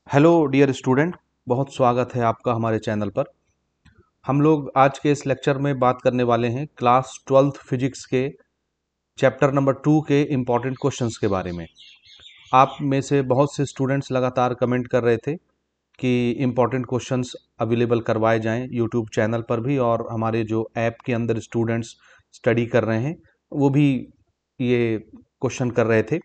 Hello dear student, बहुत स्वागत है आपका हमारे चैनल पर। हम लोग आज के इस लेक्चर में बात करने वाले हैं क्लास 12th फिजिक्स के चैप्टर नंबर 2 के इम्पॉर्टेंट क्वेश्चंस के बारे में। आप में से बहुत से स्टूडेंट्स लगातार कमेंट कर रहे थे कि इम्पॉर्टेंट क्वेश्चंस अवेलेबल करवाए जाएं यूट्यूब चैनल पर भी, और हमारे जो ऐप के अंदर स्टूडेंट्स स्टडी कर रहे हैं वो भी ये क्वेश्चन कर रहे थे।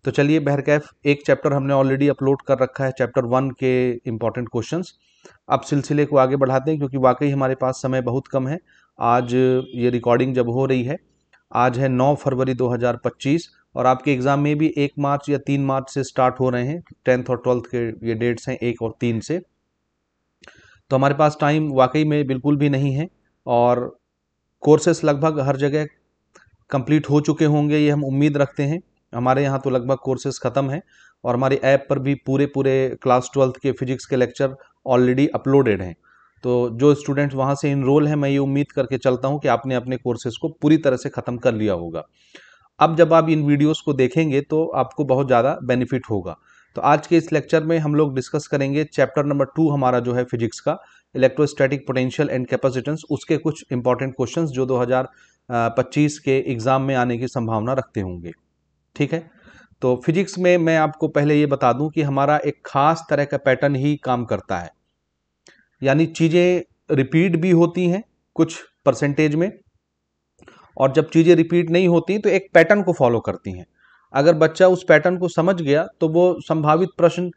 तो चलिए, बहरकैफ एक चैप्टर हमने ऑलरेडी अपलोड कर रखा है, चैप्टर 1 के इम्पॉर्टेंट क्वेश्चंस। अब सिलसिले को आगे बढ़ाते हैं क्योंकि वाकई हमारे पास समय बहुत कम है। आज ये रिकॉर्डिंग जब हो रही है, आज है 9 फरवरी 2025, और आपके एग्ज़ाम में भी 1 मार्च या 3 मार्च से स्टार्ट हो रहे हैं। 10th और 12th के ये डेट्स हैं, 1 और 3 से। तो हमारे पास टाइम वाकई में बिल्कुल भी नहीं है, और कोर्सेस लगभग हर जगह कंप्लीट हो चुके होंगे, ये हम उम्मीद रखते हैं। हमारे यहाँ तो लगभग कोर्सेज ख़त्म हैं, और हमारे ऐप पर भी पूरे क्लास 12th के फिजिक्स के लेक्चर ऑलरेडी अपलोडेड हैं। तो जो स्टूडेंट्स वहाँ से इनरोल हैं, मैं ये उम्मीद करके चलता हूँ कि आपने अपने कोर्सेज को पूरी तरह से ख़त्म कर लिया होगा। अब जब आप इन वीडियोस को देखेंगे तो आपको बहुत ज़्यादा बेनिफिट होगा। तो आज के इस लेक्चर में हम लोग डिस्कस करेंगे चैप्टर नंबर 2 हमारा जो है फिजिक्स का, इलेक्ट्रोस्टैटिक पोटेंशियल एंड कैपेसिटेंस, उसके कुछ इंपॉर्टेंट क्वेश्चंस जो 2025 के एग्जाम में आने की संभावना रखते होंगे। ठीक है, तो फिजिक्स में मैं आपको पहले ये बता दूं कि हमारा एक खास तरह का पैटर्न ही काम करता है, यानी चीज़ें रिपीट भी होती हैं कुछ परसेंटेज में, और जब चीज़ें रिपीट नहीं होती तो एक पैटर्न को फॉलो करती हैं। अगर बच्चा उस पैटर्न को समझ गया तो वो संभावित प्रश्न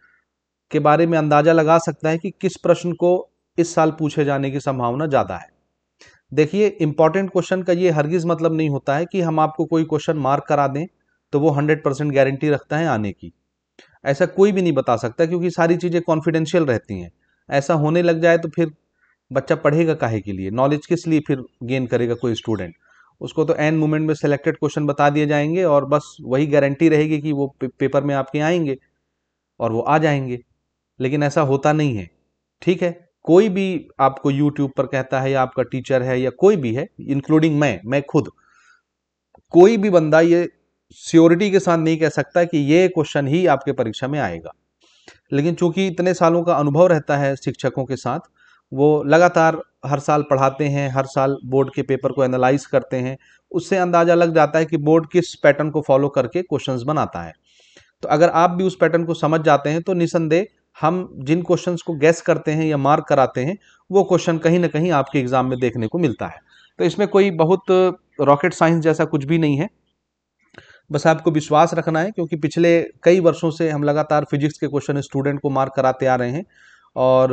के बारे में अंदाजा लगा सकता है कि किस प्रश्न को इस साल पूछे जाने की संभावना ज़्यादा है। देखिए, इंपॉर्टेंट क्वेश्चन का ये हरगिज़ मतलब नहीं होता है कि हम आपको कोई क्वेश्चन मार्क करा दें तो वो 100% गारंटी रखता है आने की। ऐसा कोई भी नहीं बता सकता, क्योंकि सारी चीज़ें कॉन्फिडेंशियल रहती हैं। ऐसा होने लग जाए तो फिर बच्चा पढ़ेगा काहे के लिए, नॉलेज किस लिए फिर गेन करेगा कोई स्टूडेंट। उसको तो एन मोमेंट में सेलेक्टेड क्वेश्चन बता दिए जाएंगे और बस वही गारंटी रहेगी कि वो पेपर में आपके आएंगे और वो आ जाएंगे। लेकिन ऐसा होता नहीं है। ठीक है, कोई भी आपको यूट्यूब पर कहता है, या आपका टीचर है, या कोई भी है, इंक्लूडिंग मैं खुद, कोई भी बंदा ये श्योरिटी के साथ नहीं कह सकता कि ये क्वेश्चन ही आपके परीक्षा में आएगा। लेकिन चूंकि इतने सालों का अनुभव रहता है शिक्षकों के साथ, वो लगातार हर साल पढ़ाते हैं, हर साल बोर्ड के पेपर को एनालाइज करते हैं, उससे अंदाजा लग जाता है कि बोर्ड किस पैटर्न को फॉलो करके क्वेश्चंस बनाता है। तो अगर आप भी उस पैटर्न को समझ जाते हैं तो निसंदेह हम जिन क्वेश्चंस को गैस करते हैं या मार्क कराते हैं, वो क्वेश्चन कहीं ना कहीं आपके एग्जाम में देखने को मिलता है। तो इसमें कोई बहुत रॉकेट साइंस जैसा कुछ भी नहीं है, बस आपको विश्वास रखना है, क्योंकि पिछले कई वर्षों से हम लगातार फिजिक्स के क्वेश्चन स्टूडेंट को मार्क कराते आ रहे हैं, और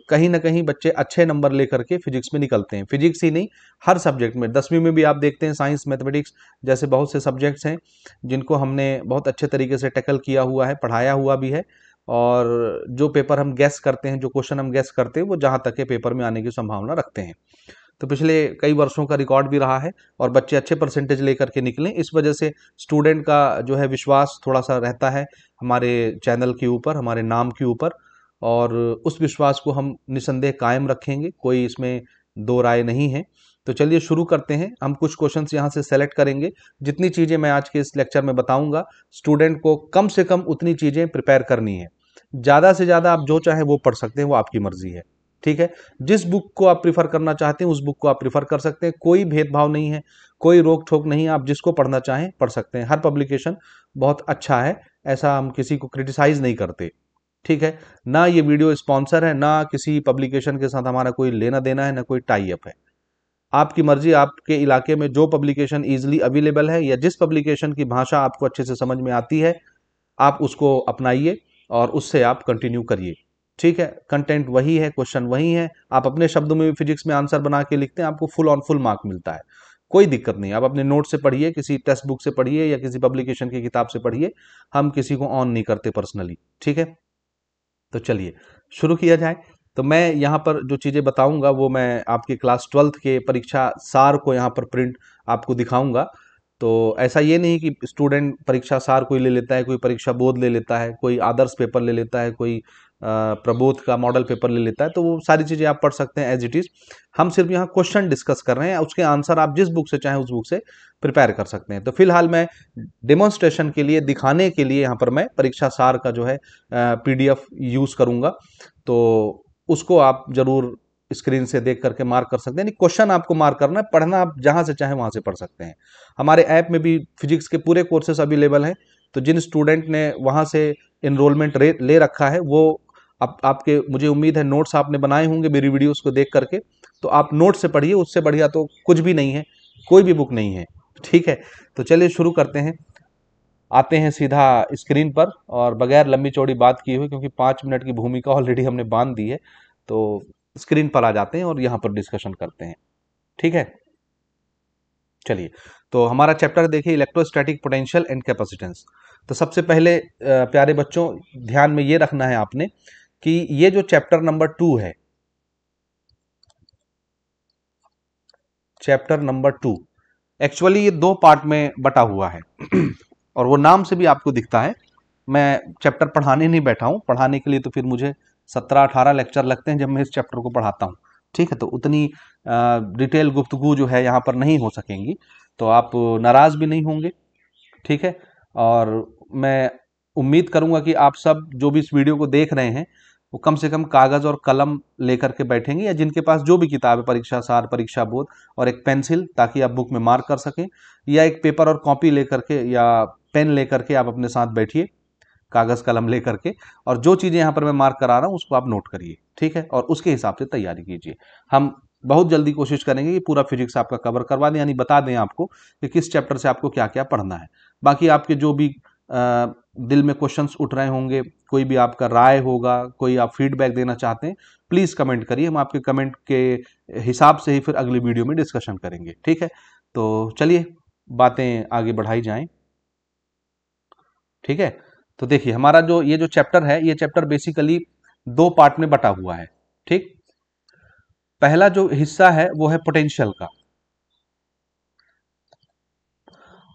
कहीं ना कहीं बच्चे अच्छे नंबर लेकर के फिजिक्स में निकलते हैं। फिजिक्स ही नहीं, हर सब्जेक्ट में, 10वीं में भी आप देखते हैं साइंस मैथमेटिक्स जैसे बहुत से सब्जेक्ट्स हैं जिनको हमने बहुत अच्छे तरीके से टैकल किया हुआ है, पढ़ाया हुआ भी है, और जो पेपर हम गैस करते हैं, जो क्वेश्चन हम गैस करते हैं, वो जहाँ तक के पेपर में आने की संभावना रखते हैं। तो पिछले कई वर्षों का रिकॉर्ड भी रहा है, और बच्चे अच्छे परसेंटेज लेकर के निकले। इस वजह से स्टूडेंट का जो है विश्वास थोड़ा सा रहता है हमारे चैनल के ऊपर, हमारे नाम के ऊपर, और उस विश्वास को हम निसंदेह कायम रखेंगे, कोई इसमें दो राय नहीं है। तो चलिए शुरू करते हैं। हम कुछ क्वेश्चंस यहाँ से सेलेक्ट करेंगे। जितनी चीज़ें मैं आज के इस लेक्चर में बताऊंगा, स्टूडेंट को कम से कम उतनी चीज़ें प्रिपेयर करनी है। ज़्यादा से ज़्यादा आप जो चाहे वो पढ़ सकते हैं, वो आपकी मर्जी है। ठीक है, जिस बुक को आप प्रिफर करना चाहते हैं उस बुक को आप प्रिफर कर सकते हैं, कोई भेदभाव नहीं है, कोई रोक ठोक नहीं है। आप जिसको पढ़ना चाहें पढ़ सकते हैं। हर पब्लिकेशन बहुत अच्छा है, ऐसा हम किसी को क्रिटिसाइज नहीं करते। ठीक है, ना ये वीडियो स्पॉन्सर है, ना किसी पब्लिकेशन के साथ हमारा कोई लेना देना है, ना कोई टाई अप है। आपकी मर्जी, आपके इलाके में जो पब्लिकेशन इजीली अवेलेबल है, या जिस पब्लिकेशन की भाषा आपको अच्छे से समझ में आती है, आप उसको अपनाइए और उससे आप कंटिन्यू करिए। ठीक है, कंटेंट वही है, क्वेश्चन वही है। आप अपने शब्दों में भी फिजिक्स में आंसर बना के लिखते हैं, आपको फुल ऑन फुल मार्क मिलता है, कोई दिक्कत नहीं। आप अपने नोट से पढ़िए, किसी टेक्स्ट बुक से पढ़िए, या किसी पब्लिकेशन की किताब से पढ़िए, हम किसी को ऑन नहीं करते पर्सनली। ठीक है, तो चलिए शुरू किया जाए। तो मैं यहाँ पर जो चीज़ें बताऊंगा वो मैं आपके क्लास 12th के परीक्षा सार को यहाँ पर प्रिंट आपको दिखाऊंगा। तो ऐसा ये नहीं कि स्टूडेंट परीक्षा सार कोई ले लेता है, कोई परीक्षा बोध ले लेता है, कोई आदर्श पेपर ले लेता है, कोई प्रबोध का मॉडल पेपर ले लेता है, तो वो सारी चीज़ें आप पढ़ सकते हैं एज इट इज़। हम सिर्फ यहाँ क्वेश्चन डिस्कस कर रहे हैं, उसके आंसर आप जिस बुक से चाहें उस बुक से प्रिपेयर कर सकते हैं। तो फिलहाल मैं डेमोन्स्ट्रेशन के लिए, दिखाने के लिए यहाँ पर मैं परीक्षा सार का जो है PDF यूज़ करूँगा, तो उसको आप जरूर स्क्रीन से देख करके मार्क कर सकते हैं। नहीं, क्वेश्चन आपको मार्क करना है, पढ़ना आप जहाँ से चाहें वहाँ से पढ़ सकते हैं। हमारे ऐप में भी फिजिक्स के पूरे कोर्सेस अवेलेबल हैं, तो जिन स्टूडेंट ने वहाँ से इनरोलमेंट ले रखा है वो आपके, मुझे उम्मीद है नोट्स आपने बनाए होंगे मेरी वीडियोस को देख करके, तो आप नोट से पढ़िए, उससे बढ़िया तो कुछ भी नहीं है, कोई भी बुक नहीं है। ठीक है, तो चलिए शुरू करते हैं, आते हैं सीधा स्क्रीन पर और बगैर लंबी चौड़ी बात किए हुए, क्योंकि 5 मिनट की भूमिका ऑलरेडी हमने बांध दी है, तो स्क्रीन पर आ जाते हैं और यहाँ पर डिस्कशन करते हैं। ठीक है, चलिए, तो हमारा चैप्टर देखिए, इलेक्ट्रोस्टैटिक पोटेंशियल एंड कैपेसिटेंस। तो सबसे पहले प्यारे बच्चों, ध्यान में ये रखना है आपने कि ये जो चैप्टर नंबर 2 है, चैप्टर नंबर 2 एक्चुअली ये 2 पार्ट में बटा हुआ है और वो नाम से भी आपको दिखता है। मैं चैप्टर पढ़ाने नहीं बैठा हूँ, पढ़ाने के लिए तो फिर मुझे 17-18 लेक्चर लगते हैं जब मैं इस चैप्टर को पढ़ाता हूँ। ठीक है, तो उतनी डिटेल गुफ्तगू जो है यहाँ पर नहीं हो सकेंगी, तो आप नाराज भी नहीं होंगे। ठीक है, और मैं उम्मीद करूंगा कि आप सब जो भी इस वीडियो को देख रहे हैं वो कम से कम कागज और कलम लेकर के बैठेंगे, या जिनके पास जो भी किताब है, परीक्षा सार, परीक्षा बोध, और एक पेंसिल, ताकि आप बुक में मार्क कर सकें, या एक पेपर और कॉपी लेकर के या पेन लेकर के आप अपने साथ बैठिए, कागज कलम लेकर के, और जो चीजें यहाँ पर मैं मार्क करा रहा हूँ उसको आप नोट करिए। ठीक है, और उसके हिसाब से तैयारी कीजिए। हम बहुत जल्दी कोशिश करेंगे कि पूरा फिजिक्स आपका कवर करवा दें, यानी बता दें आपको कि किस चैप्टर से आपको क्या क्या पढ़ना है। बाकी आपके जो भी दिल में क्वेश्चंस उठ रहे होंगे, कोई भी आपका राय होगा, कोई आप फीडबैक देना चाहते हैं, प्लीज कमेंट करिए, हम आपके कमेंट के हिसाब से ही फिर अगली वीडियो में डिस्कशन करेंगे। ठीक है, तो चलिए बातें आगे बढ़ाई जाएं। ठीक है, तो देखिए हमारा जो ये जो चैप्टर है, ये चैप्टर बेसिकली 2 पार्ट में बटा हुआ है। ठीक, पहला जो हिस्सा है वो है पोटेंशियल का,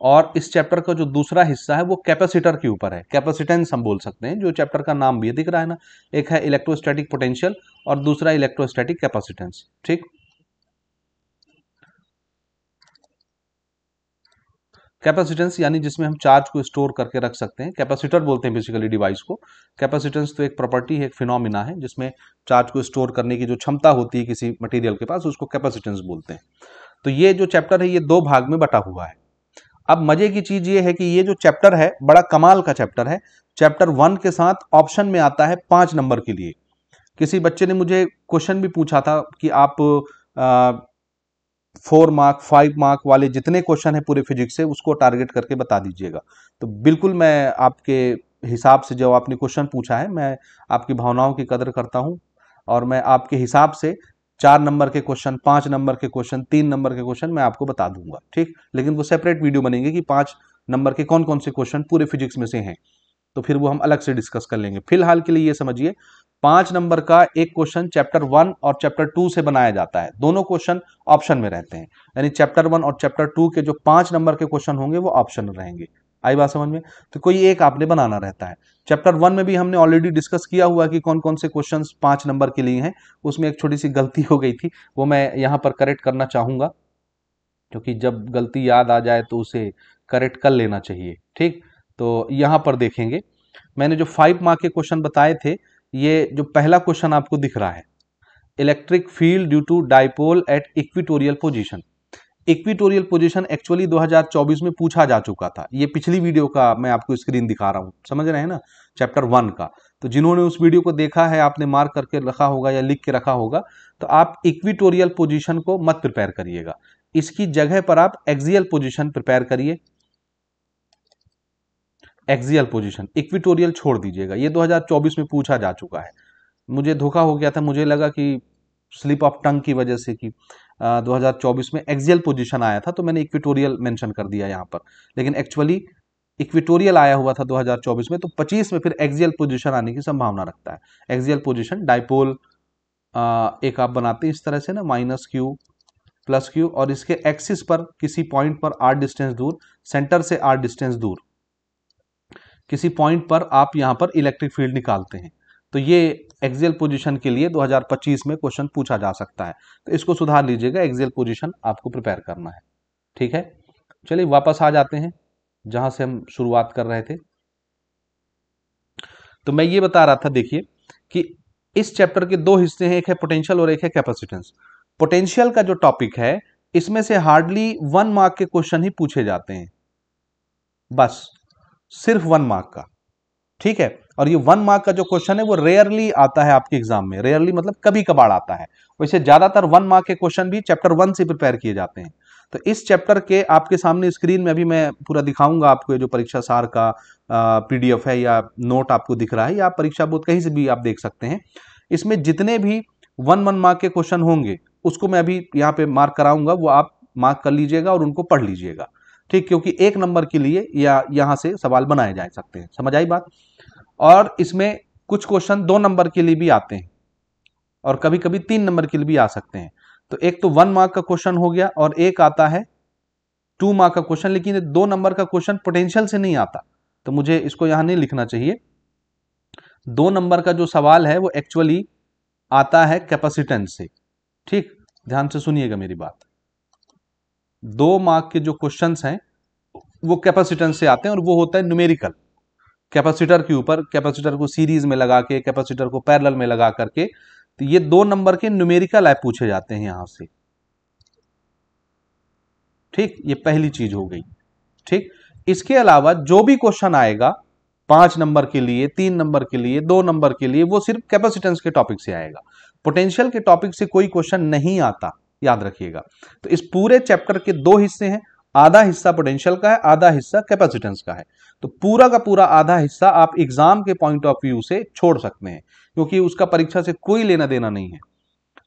और इस चैप्टर का जो दूसरा हिस्सा है वो कैपेसिटर के ऊपर है, कैपेसिटेंस हम बोल सकते हैं, जो चैप्टर का नाम भी दिख रहा है ना, एक है इलेक्ट्रोस्टैटिक पोटेंशियल और दूसरा इलेक्ट्रोस्टैटिक कैपेसिटेंस। ठीक, कैपेसिटेंस यानी जिसमें हम चार्ज को स्टोर करके रख सकते हैं, कैपेसिटर बोलते हैं बेसिकली डिवाइस को। कैपेसिटेंस तो एक प्रॉपर्टी है, एक फिनोमिना है, जिसमें चार्ज को स्टोर करने की जो क्षमता होती है किसी मटेरियल के पास, उसको कैपेसिटेंस बोलते हैं। तो ये जो चैप्टर है ये 2 भाग में बटा हुआ है। अब मजे की चीज ये है कि ये जो चैप्टर है बड़ा कमाल का चैप्टर है। चैप्टर 1 के साथ ऑप्शन में आता है 5 नंबर के लिए। किसी बच्चे ने मुझे क्वेश्चन भी पूछा था कि आप 4 मार्क 5 मार्क वाले जितने क्वेश्चन है पूरे फिजिक्स से उसको टारगेट करके बता दीजिएगा। तो बिल्कुल मैं आपके हिसाब से, जो आपने क्वेश्चन पूछा है, मैं आपकी भावनाओं की कदर करता हूं, और मैं आपके हिसाब से 4 नंबर के क्वेश्चन, 5 नंबर के क्वेश्चन, 3 नंबर के क्वेश्चन मैं आपको बता दूंगा। ठीक, लेकिन वो सेपरेट वीडियो बनेंगे कि 5 नंबर के कौन कौन से क्वेश्चन पूरे फिजिक्स में से हैं, तो फिर वो हम अलग से डिस्कस कर लेंगे। फिलहाल के लिए ये समझिए, 5 नंबर का एक क्वेश्चन चैप्टर 1 और चैप्टर 2 से बनाया जाता है। दोनों क्वेश्चन ऑप्शन में रहते हैं, यानी चैप्टर 1 और चैप्टर 2 के जो 5 नंबर के क्वेश्चन होंगे वो ऑप्शन रहेंगे। आई बात समझ में? तो कोई एक आपने बनाना रहता है। चैप्टर 1 में भी हमने ऑलरेडी डिस्कस किया हुआ कि कौन कौन से क्वेश्चन 5 नंबर के लिए हैं। उसमें एक छोटी सी गलती हो गई थी, वो मैं यहां पर करेक्ट करना चाहूंगा, क्योंकि जब गलती याद आ जाए तो उसे करेक्ट कर लेना चाहिए। ठीक, तो यहां पर देखेंगे, मैंने जो 5 मार्क के क्वेश्चन बताए थे, ये जो पहला क्वेश्चन आपको दिख रहा है, electric field due to dipole at equatorial position. Equatorial position actually 2024 में पूछा जा चुका था। ये पिछली वीडियो का मैं आपको स्क्रीन दिखा रहा हूं, समझ रहे हैं ना, चैप्टर 1 का। तो जिन्होंने उस वीडियो को देखा है, आपने मार्क करके रखा होगा या लिख के रखा होगा, तो आप इक्विटोरियल पोजीशन को मत प्रिपेयर करिएगा, इसकी जगह पर आप एक्सियल पोजीशन प्रिपेयर करिए। एक्सियल पोजीशन, इक्विटोरियल छोड़ दीजिएगा, ये 2024 में पूछा जा चुका है। मुझे धोखा हो गया था, मुझे लगा कि स्लिप ऑफ टंग की वजह से कि 2024 में एक्सियल पोजीशन आया था, तो मैंने इक्विटोरियल मेंशन कर दिया यहाँ पर, लेकिन एक्चुअली इक्विटोरियल आया हुआ था 2024 में, तो 25 में फिर एक्सियल पोजीशन आने की संभावना रखता है। एक्सियल पोजीशन डाइपोल एक आप बनाते हैं इस तरह से ना, माइनस क्यू प्लस क्यू, और इसके एक्सिस पर किसी पॉइंट पर r डिस्टेंस दूर, सेंटर से r डिस्टेंस दूर किसी पॉइंट पर आप यहां पर इलेक्ट्रिक फील्ड निकालते हैं। तो ये एक्सियल पोजीशन के लिए 2025 में क्वेश्चन पूछा जा सकता है, तो इसको सुधार लीजिएगा, एक्सियल पोजीशन आपको प्रिपेयर करना है। ठीक है, चलिए वापस आ जाते हैं जहां से हम शुरुआत कर रहे थे। तो मैं ये बता रहा था, देखिए कि इस चैप्टर के दो हिस्से हैं, एक है पोटेंशियल और एक है कैपेसिटेंस। पोटेंशियल का जो टॉपिक है, इसमें से हार्डली 1 मार्क के क्वेश्चन ही पूछे जाते हैं, बस सिर्फ 1 मार्क का। ठीक है, और ये 1 मार्क का जो क्वेश्चन है वो रेयरली आता है आपके एग्जाम में, रेयरली मतलब कभी कभार आता है। वैसे ज्यादातर 1 मार्क के क्वेश्चन भी चैप्टर 1 से प्रिपेयर किए जाते हैं। तो इस चैप्टर के आपके सामने स्क्रीन में अभी मैं पूरा दिखाऊंगा आपको, जो परीक्षा सार का पीडीएफ है या नोट आपको दिख रहा है, या परीक्षा बोर्ड कहीं से भी आप देख सकते हैं। इसमें जितने भी 1 मार्क के क्वेश्चन होंगे उसको मैं अभी यहाँ पे मार्क कराऊंगा, वो आप मार्क कर लीजिएगा और उनको पढ़ लीजिएगा। ठीक, क्योंकि 1 नंबर के लिए या यहाँ से सवाल बनाए जा सकते हैं, समझ आई बात। और इसमें कुछ क्वेश्चन 2 नंबर के लिए भी आते हैं और कभी कभी 3 नंबर के लिए भी आ सकते हैं। तो एक तो 1 मार्क का क्वेश्चन हो गया, और एक आता है 2 मार्क का क्वेश्चन, लेकिन 2 नंबर का क्वेश्चन पोटेंशियल से नहीं आता, तो मुझे इसको यहां नहीं लिखना चाहिए। 2 नंबर का जो सवाल है वो एक्चुअली आता है कैपेसिटेंस से। ठीक, ध्यान से सुनिएगा मेरी बात। 2 मार्क के जो क्वेश्चंस हैं वो कैपेसिटेंस से आते हैं, और वो होता है न्यूमेरिकल, कैपेसिटर के ऊपर, कैपेसिटर को सीरीज में लगा के, कैपेसिटर को पैरेलल में लगा करके। तो ये 2 नंबर के न्यूमेरिकल ऐप पूछे जाते हैं यहां से। ठीक, ये पहली चीज हो गई। ठीक, इसके अलावा जो भी क्वेश्चन आएगा 5 नंबर के लिए, 3 नंबर के लिए, 2 नंबर के लिए, वो सिर्फ कैपेसिटेंस के टॉपिक से आएगा। पोटेंशियल के टॉपिक से कोई क्वेश्चन नहीं आता, याद रखिएगा। तो इस पूरे चैप्टर के 2 हिस्से हैं, आधा हिस्सा पोटेंशियल का है, आधा हिस्सा कैपेसिटेंस का है। तो पूरा का पूरा आधा हिस्सा आप एग्जाम के पॉइंट ऑफ व्यू से छोड़ सकते हैं, क्योंकि उसका परीक्षा से कोई लेना देना नहीं है।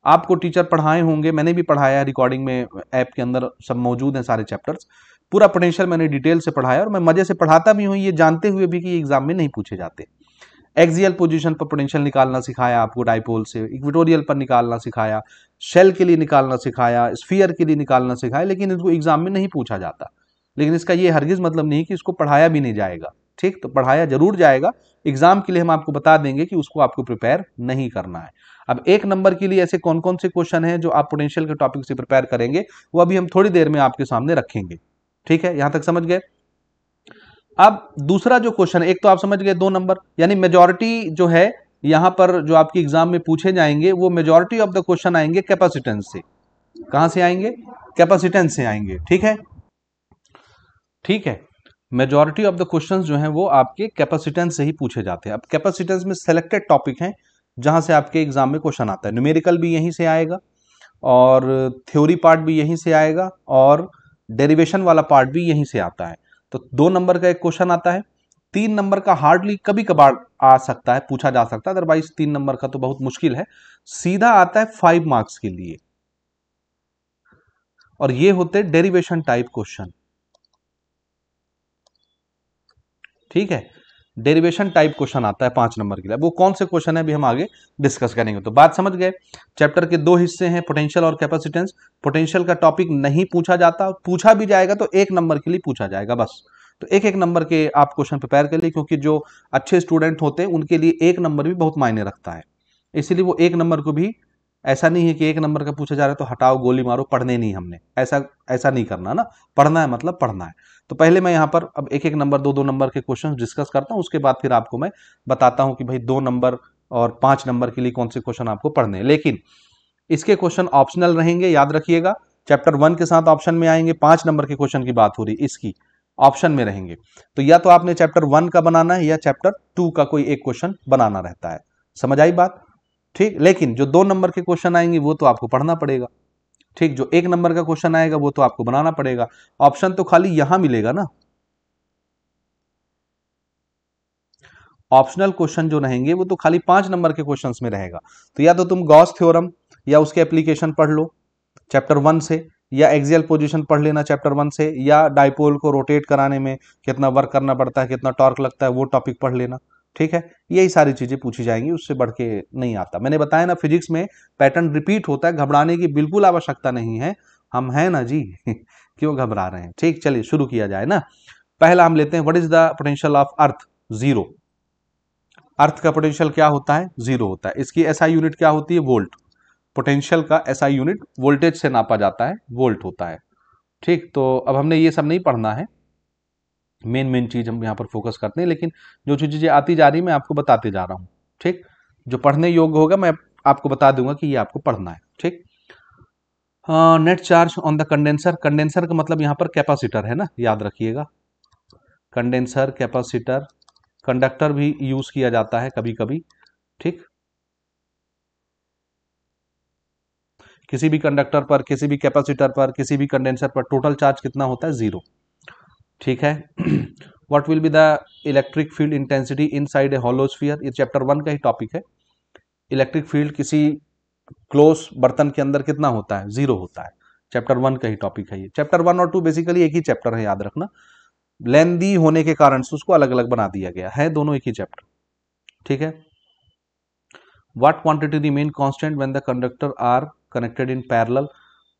आपको टीचर पढ़ाए होंगे, मैंने भी पढ़ाया, रिकॉर्डिंग में ऐप के अंदर सब मौजूद हैं सारे चैप्टर्स। पूरा पोटेंशियल मैंने डिटेल से पढ़ाया, और मैं मजे से पढ़ाता भी हूं, ये जानते हुए भी कि एग्जाम में नहीं पूछे जाते। एक्सियल पोजीशन पर पोटेंशियल निकालना सिखाया आपको डाइपोल से, इक्वेटोरियल पर निकालना सिखाया, शेल के लिए निकालना सिखाया, स्फीयर के लिए निकालना सिखाया, लेकिन इसको एग्जाम में नहीं पूछा जाता। लेकिन इसका ये हरगिज मतलब नहीं कि इसको पढ़ाया भी नहीं जाएगा। ठीक, तो पढ़ाया जरूर जाएगा, एग्जाम के लिए हम आपको बता देंगे कि उसको आपको प्रिपेयर नहीं करना है। अब 1 नंबर के लिए ऐसे कौन कौन से क्वेश्चन हैं जो आप पोटेंशियल के टॉपिक से प्रिपेयर करेंगे, वो अभी हम थोड़ी देर में आपके सामने रखेंगे। ठीक है, यहां तक समझ गए। अब दूसरा जो क्वेश्चन है, एक तो आप समझ गए 2 नंबर, यानी मेजॉरिटी जो है यहां पर जो आपके एग्जाम में पूछे जाएंगे, वो मेजॉरिटी ऑफ द क्वेश्चन आएंगे कैपेसिटेंस से। कहां से आएंगे? कैपेसिटेंस से आएंगे। ठीक है, ठीक है, मेजॉरिटी ऑफ द क्वेश्चंस जो हैं वो आपके कैपेसिटेंस से ही पूछे जाते हैं। अब कैपेसिटेंस में सेलेक्टेड टॉपिक हैं जहां से आपके एग्जाम में क्वेश्चन आता है। न्यूमेरिकल भी यहीं से आएगा, और थ्योरी पार्ट भी यहीं से आएगा, और डेरिवेशन वाला पार्ट भी यहीं से आता है। तो 2 नंबर का एक क्वेश्चन आता है, 3 नंबर का हार्डली कभी कभार आ सकता है, पूछा जा सकता है, अदरवाइज 3 नंबर का तो बहुत मुश्किल है। सीधा आता है 5 मार्क्स के लिए, और ये होते हैं डेरिवेशन टाइप क्वेश्चन। ठीक है, डेरिवेशन टाइप क्वेश्चन आता है 5 नंबर के लिए। वो कौन से क्वेश्चन है अभी हम आगे डिस्कस करेंगे। तो बात समझ गए, चैप्टर के 2 हिस्से हैं, पोटेंशियल और कैपेसिटेंस। पोटेंशियल का टॉपिक नहीं पूछा जाता, पूछा भी जाएगा तो 1 नंबर के लिए पूछा जाएगा बस। तो 1-1 नंबर के आप क्वेश्चन प्रिपेयर कर लिए, क्योंकि जो अच्छे स्टूडेंट होते हैं उनके लिए 1 नंबर भी बहुत मायने रखता है। इसीलिए वो 1 नंबर को भी, ऐसा नहीं है कि 1 नंबर का पूछा जा रहा है तो हटाओ गोली मारो, पढ़ने नहीं हमने, ऐसा नहीं करना ना। पढ़ना है मतलब पढ़ना है। तो पहले मैं यहाँ पर अब 1-1 नंबर 2-2 नंबर के क्वेश्चन डिस्कस करता हूँ, उसके बाद फिर आपको मैं बताता हूँ कि भाई 2 नंबर और 5 नंबर के लिए कौन से क्वेश्चन आपको पढ़ने हैं। लेकिन इसके क्वेश्चन ऑप्शनल रहेंगे, याद रखिएगा। चैप्टर 1 के साथ ऑप्शन में आएंगे, 5 नंबर के क्वेश्चन की बात हो रही, इसकी ऑप्शन में रहेंगे। तो या तो आपने चैप्टर 1 का बनाना है या चैप्टर 2 का कोई एक क्वेश्चन बनाना रहता है। समझ आई बात? ठीक, लेकिन जो 2 नंबर के क्वेश्चन आएंगे वो तो आपको पढ़ना पड़ेगा। ठीक, जो 1 नंबर का क्वेश्चन आएगा वो तो आपको बनाना पड़ेगा। ऑप्शन तो खाली यहां मिलेगा ना। ऑप्शनल क्वेश्चन जो रहेंगे वो तो खाली 5 नंबर के क्वेश्चंस में रहेगा। तो या तो तुम गॉस थ्योरम या उसके एप्लीकेशन पढ़ लो चैप्टर 1 से, या एक्सियल पोजीशन पढ़ लेना चैप्टर 1 से, या डाइपोल को रोटेट कराने में कितना वर्क करना पड़ता है, कितना टॉर्क लगता है, वो टॉपिक पढ़ लेना। ठीक है, यही सारी चीजें पूछी जाएंगी, उससे बढ़ के नहीं आता। मैंने बताया ना, फिजिक्स में पैटर्न रिपीट होता है, घबराने की बिल्कुल आवश्यकता नहीं है। हम हैं ना जी क्यों घबरा रहे हैं। ठीक, चलिए शुरू किया जाए ना। पहला हम लेते हैं, what is the potential of earth? Zero. Earth का पोटेंशियल क्या होता है? जीरो होता है। इसकी एसआई यूनिट क्या होती है? वोल्ट। पोटेंशियल का एसआई यूनिट वोल्टेज से नापा जाता है, वोल्ट होता है। ठीक, तो अब हमने ये सब नहीं पढ़ना है, मेन मेन चीज हम यहाँ पर फोकस करते हैं, लेकिन जो चीजें आती जा रही मैं आपको बताते जा रहा हूँ। ठीक, जो पढ़ने योग्य होगा मैं आपको बता दूंगा कि ये आपको पढ़ना है। ठीक, net charge on the condenser. Condenser का मतलब यहाँ पर कैपेसिटर है ना, याद रखिएगा। कंडेंसर, कैपेसिटर, कंडक्टर भी यूज किया जाता है कभी कभी। ठीक, किसी भी कंडक्टर पर, किसी भी कैपेसिटर पर, किसी भी कंडेंसर पर टोटल चार्ज कितना होता है? जीरो। ठीक है। What will be the electric field intensity inside a hollow sphere? ये चैप्टर 1 का ही टॉपिक है। इलेक्ट्रिक फील्ड किसी क्लोज बर्तन के अंदर कितना होता है? जीरो होता है। चैप्टर 1 का ही टॉपिक है ये। चैप्टर 1 और 2 बेसिकली एक ही चैप्टर है, याद रखना। लेंदी होने के कारण से उसको अलग अलग बना दिया गया है, दोनों एक ही चैप्टर। ठीक है। What quantity remain constant when the conductor are connected in parallel?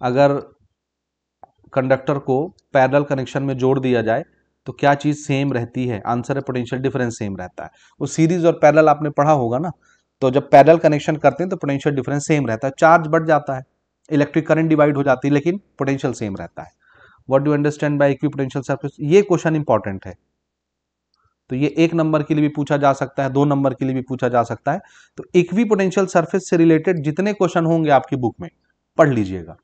अगर कंडक्टर को पैरेलल कनेक्शन में जोड़ दिया जाए तो क्या चीज सेम रहती है? आंसर है पोटेंशियल डिफरेंस सेम रहता है। वो सीरीज और पैरेलल आपने पढ़ा होगा ना, तो जब पैरेलल कनेक्शन करते हैं तो पोटेंशियल डिफरेंस सेम रहता है। चार्ज बढ़ जाता है, इलेक्ट्रिक करंट डिवाइड हो जाती है, लेकिन पोटेंशियल सेम रहता है। What do understand by equipotential surface? ये क्वेश्चन इंपॉर्टेंट है, तो ये 1 नंबर के लिए भी पूछा जा सकता है, 2 नंबर के लिए भी पूछा जा सकता है। तो इक्विपोटेंशियल सरफेस से रिलेटेड जितने क्वेश्चन होंगे आपकी बुक में पढ़ लीजिएगा।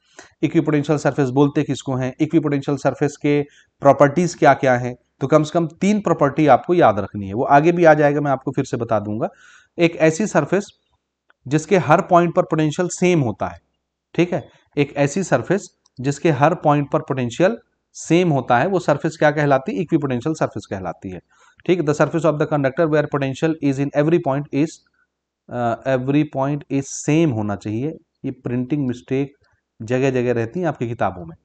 इक्विपोटेंशियल सरफेस बोलते किसको हैं? इक्विपोटेंशियल सरफेस के प्रॉपर्टीज क्या क्या हैं? तो कम से कम 3 प्रॉपर्टी आपको याद रखनी है, वो आगे भी आ जाएगा, मैं आपको फिर से बता दूंगा। एक ऐसी सरफेस जिसके हर पॉइंट पर पोटेंशियल सेम होता है। ठीक है, एक ऐसी सरफेस जिसके हर पॉइंट पर पोटेंशियल सेम होता है, वो सरफेस क्या कहलाती है? इक्विपोटेंशियल सरफेस कहलाती है। ठीक, the surface of the conductor where potential is in every point is same होना चाहिए। ये प्रिंटिंग मिस्टेक जगह जगह रहती है आपकी किताबों में।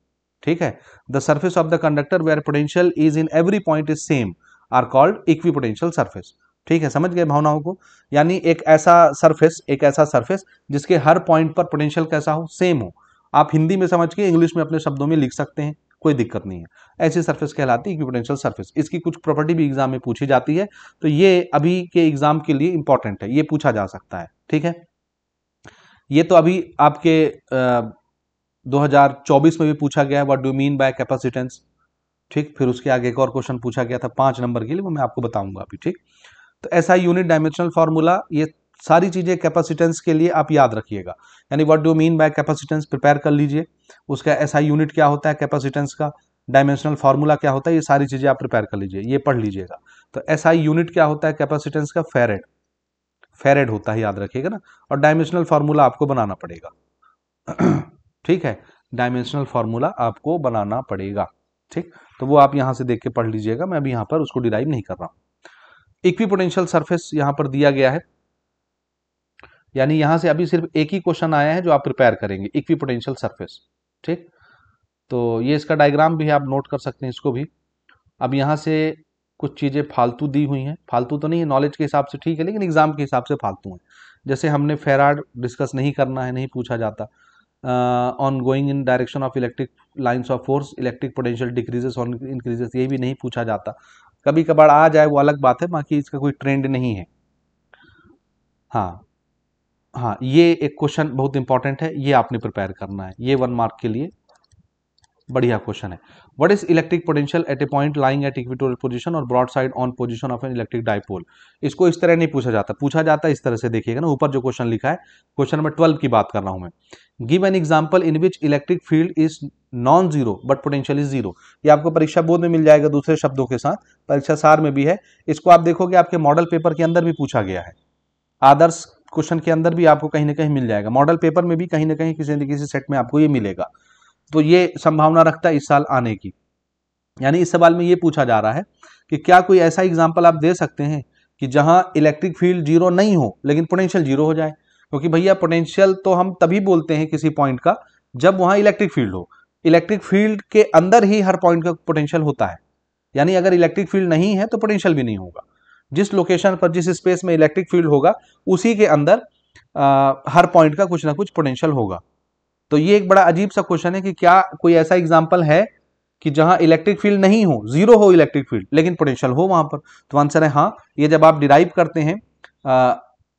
ठीक है, the surface of the conductor where potential is in every point is same are called equipotential surface. ठीक है, समझ गए भावनाओं को? यानी एक ऐसा सरफेस जिसके हर पॉइंट पर पोटेंशियल कैसा हो? सेम हो। आप हिंदी में समझ के इंग्लिश में अपने शब्दों में लिख सकते हैं, कोई दिक्कत नहीं है। ऐसी सरफेस कहलाती है इक्विपोटेंशियल सरफेस। इसकी कुछ प्रॉपर्टी भी एग्जाम में पूछी जाती है, तो ये अभी के एग्जाम के लिए इंपॉर्टेंट है, ये पूछा जा सकता है। ठीक है, ये तो अभी आपके 2024 में भी पूछा गया है, what do mean by capacitance. ठीक, फिर उसके आगे एक और क्वेश्चन पूछा गया था 5 नंबर के लिए, वो मैं आपको बताऊंगा अभी। ठीक, तो ऐसा यूनिट, डायमेंशनल फार्मूला, ये सारी चीजें कैपेसिटेंस के लिए आप याद रखिएगा। यानी what do mean by capacitance prepare कर लीजिए, उसका एसआई यूनिट क्या होता है कैपेसिटेंस का, डायमेंशनल फार्मूला क्या होता है, ये सारी चीजें आप प्रिपेयर कर लीजिए, ये पढ़ लीजिएगा। तो एसआई यूनिट क्या होता है कैपेसिटेंस का? फेरेड। फेरेड होता है, याद रखिएगा ना। और डायमेंशनल फार्मूला आपको बनाना पड़ेगा। ठीक है, डायमेंशनल फार्मूला आपको बनाना पड़ेगा। ठीक, तो वो आप यहां से देख के पढ़ लीजिएगा, मैं अभी यहां पर उसको डिराइव नहीं कर रहा हूं। इक्विपोटेंशियल सरफेस यहां पर दिया गया है, यानी यहां से अभी सिर्फ एक ही क्वेश्चन आया है जो आप प्रिपेयर करेंगे, इक्विपोटेंशियल सरफेस। ठीक, तो ये इसका डायग्राम भी है, आप नोट कर सकते हैं इसको भी। अब यहां से कुछ चीजें फालतू दी हुई हैं, फालतू तो नहीं है, नॉलेज के हिसाब से ठीक है, लेकिन एग्जाम के हिसाब से फालतू है। जैसे हमने फेराड डिस्कस नहीं करना है, नहीं पूछा जाता। On going in direction of electric lines of force electric potential decreases और इंक्रीजेस, ये भी नहीं पूछा जाता। कभी कभार आ जाए वो अलग बात है, बाकी इसका कोई ट्रेंड नहीं है। हाँ हाँ, ये एक क्वेश्चन बहुत इंपॉर्टेंट है, ये आपने प्रिपेयर करना है, ये 1 मार्क के लिए बढ़िया क्वेश्चन है। What is electric potential at a point lying at equatorial position और broad side on position of an electric dipole? इसको इस तरह नहीं पूछा जाता, पूछा जाता है इस तरह से, देखिएगा ना ऊपर जो क्वेश्चन लिखा है, क्वेश्चन नंबर 12 की बात कर रहा हूं मैं। Give an example in which electric field is non zero but potential is zero. ये आपको परीक्षा बोर्ड में मिल जाएगा दूसरे शब्दों के साथ, परीक्षा सार में भी है। इसको आप देखोगे आपके मॉडल पेपर के अंदर भी पूछा गया है, आदर्श क्वेश्चन के अंदर भी आपको कहीं ना कहीं मिल जाएगा, मॉडल पेपर में भी कहीं ना कहीं किसी न किसी सेट में आपको ये मिलेगा। तो ये संभावना रखता है इस साल आने की। यानी इस सवाल में ये पूछा जा रहा है कि क्या कोई ऐसा एग्जाम्पल आप दे सकते हैं कि जहां इलेक्ट्रिक फील्ड जीरो नहीं हो लेकिन पोटेंशियल जीरो हो जाए? क्योंकि भैया पोटेंशियल तो हम तभी बोलते हैं किसी पॉइंट का जब वहां इलेक्ट्रिक फील्ड हो। इलेक्ट्रिक फील्ड के अंदर ही हर पॉइंट का पोटेंशियल होता है, यानी अगर इलेक्ट्रिक फील्ड नहीं है तो पोटेंशियल भी नहीं होगा। जिस लोकेशन पर, जिस स्पेस में इलेक्ट्रिक फील्ड होगा उसी के अंदर हर पॉइंट का कुछ ना कुछ पोटेंशियल होगा। तो ये एक बड़ा अजीब सा क्वेश्चन है कि क्या कोई ऐसा एग्जाम्पल है कि जहां इलेक्ट्रिक फील्ड नहीं हो, जीरो हो इलेक्ट्रिक फील्ड, लेकिन पोटेंशियल हो वहां पर। तो आंसर है हाँ। ये जब आप डिराइव करते हैं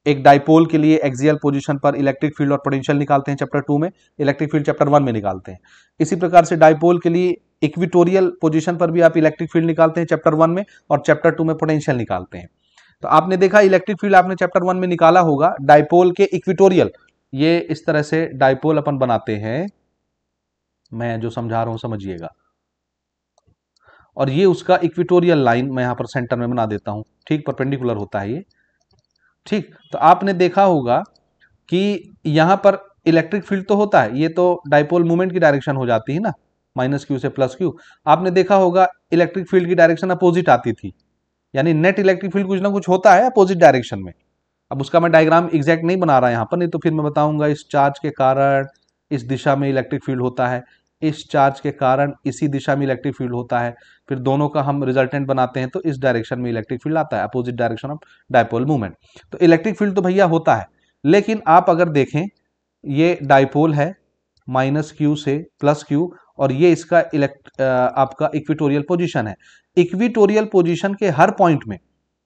एक डाइपोल के लिए एक्सियल पोजीशन पर इलेक्ट्रिक फील्ड और पोटेंशियल निकालते हैं चैप्टर 2 में, इलेक्ट्रिक फील्ड चैप्टर 1 में निकालते हैं। इसी प्रकार से डाइपोल के लिए इक्विटोरियल पोजीशन पर भी आप इलेक्ट्रिक फील्ड निकालते हैं चैप्टर 1 में, और चैप्टर 2 में पोटेंशियल निकालते हैं। तो आपने देखा इलेक्ट्रिक फील्ड आपने चैप्टर 1 में निकाला होगा डाइपोल के इक्विटोरियल, ये इस तरह से डाइपोल अपन बनाते हैं, मैं जो समझा रहा हूं समझिएगा, और ये उसका इक्विटोरियल लाइन मैं यहां पर सेंटर में बना देता हूं, ठीक परपेंडिकुलर होता है ये, ठीक। तो आपने देखा होगा कि यहां पर इलेक्ट्रिक फील्ड तो होता है, ये तो डाइपोल मूवमेंट की डायरेक्शन हो जाती है ना, माइनस क्यू से प्लस क्यू। आपने देखा होगा इलेक्ट्रिक फील्ड की डायरेक्शन अपोजिट आती थी, यानी नेट इलेक्ट्रिक फील्ड कुछ ना कुछ होता है अपोजिट डायरेक्शन में। अब उसका मैं डायग्राम एग्जैक्ट नहीं बना रहा यहां पर, नहीं तो फिर मैं बताऊंगा इस चार्ज के कारण इस दिशा में इलेक्ट्रिक फील्ड होता है, इस चार्ज के कारण इसी दिशा में इलेक्ट्रिक फील्ड होता है, फिर दोनों का हम रिजल्टेंट बनाते हैं तो इस डायरेक्शन में इलेक्ट्रिक फील्ड आता है, opposite direction of dipole movement. तो इलेक्ट्रिक फील्ड तो भैया होता है, लेकिन आप अगर देखें ये डाइपोल है माइनस क्यू से प्लस क्यू, और ये इसका आपका इक्विटोरियल पोजीशन है। इक्विटोरियल पोजीशन के हर पॉइंट में,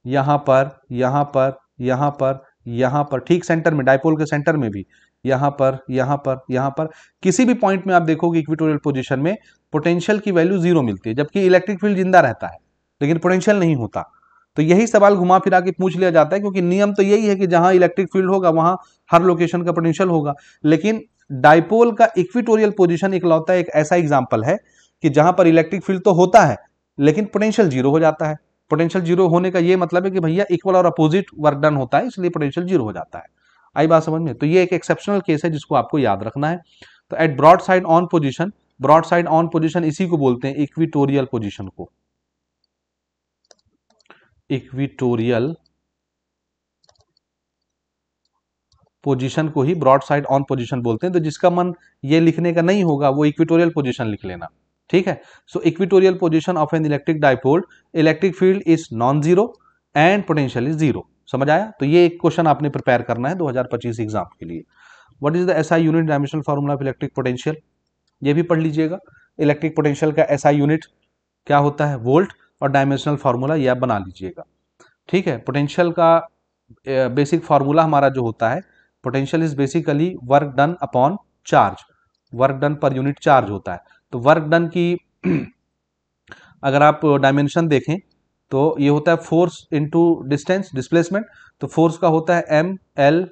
यहां पर यहां पर यहां पर यहां पर, ठीक सेंटर में, डाइपोल के सेंटर में भी, यहां पर यहां पर यहां पर, किसी भी पॉइंट में आप देखोगे इक्विटोरियल पोजीशन में पोटेंशियल की वैल्यू जीरो मिलती है, जबकि इलेक्ट्रिक फील्ड जिंदा रहता है लेकिन पोटेंशियल नहीं होता। तो यही सवाल घुमा फिरा के पूछ लिया जाता है, क्योंकि नियम तो यही है कि जहां इलेक्ट्रिक फील्ड होगा वहां हर लोकेशन का पोटेंशियल होगा। लेकिन डाइपोल का इक्विटोरियल पोजीशन इकलौता एक ऐसा एग्जाम्पल है कि जहां पर इलेक्ट्रिक फील्ड तो होता है लेकिन पोटेंशियल जीरो हो जाता है। पोटेंशियल जीरो होने का ये मतलब है कि भैया इक्वल और अपोजिट वर्क डन होता है, इसलिए पोटेंशियल जीरो हो जाता है। आई बात समझ में? तो ये एक एक्सेप्शनल केस है जिसको आपको याद रखना है। तो at broad side on position, broad side on position इसी को बोलते हैं इक्विटोरियल पोजीशन को, इक्विटोरियल पोजीशन को ही ब्रॉड साइड ऑन पोजीशन बोलते हैं। तो जिसका मन ये लिखने का नहीं होगा वो इक्विटोरियल पोजीशन लिख लेना, ठीक है। So equatorial position of an electric dipole, electric field is non zero and potential is zero. समझ आया? तो ये एक क्वेश्चन आपने प्रिपेयर करना है 2025 एग्जाम के लिए। What is the SI unit dimensional formula of electric potential, ये भी पढ़ लीजिएगा। इलेक्ट्रिक पोटेंशियल का एसआई यूनिट क्या होता है, वोल्ट, और डायमेंशनल फार्मूला ये आप बना लीजिएगा, ठीक है। पोटेंशियल का बेसिक फार्मूला हमारा जो होता है, potential is basically work done upon charge, work done per unit charge होता है। तो वर्क डन की अगर आप डायमेंशन देखें तो ये होता है फोर्स इनटू डिस्टेंस, डिस्प्लेसमेंट। तो फोर्स का होता है M L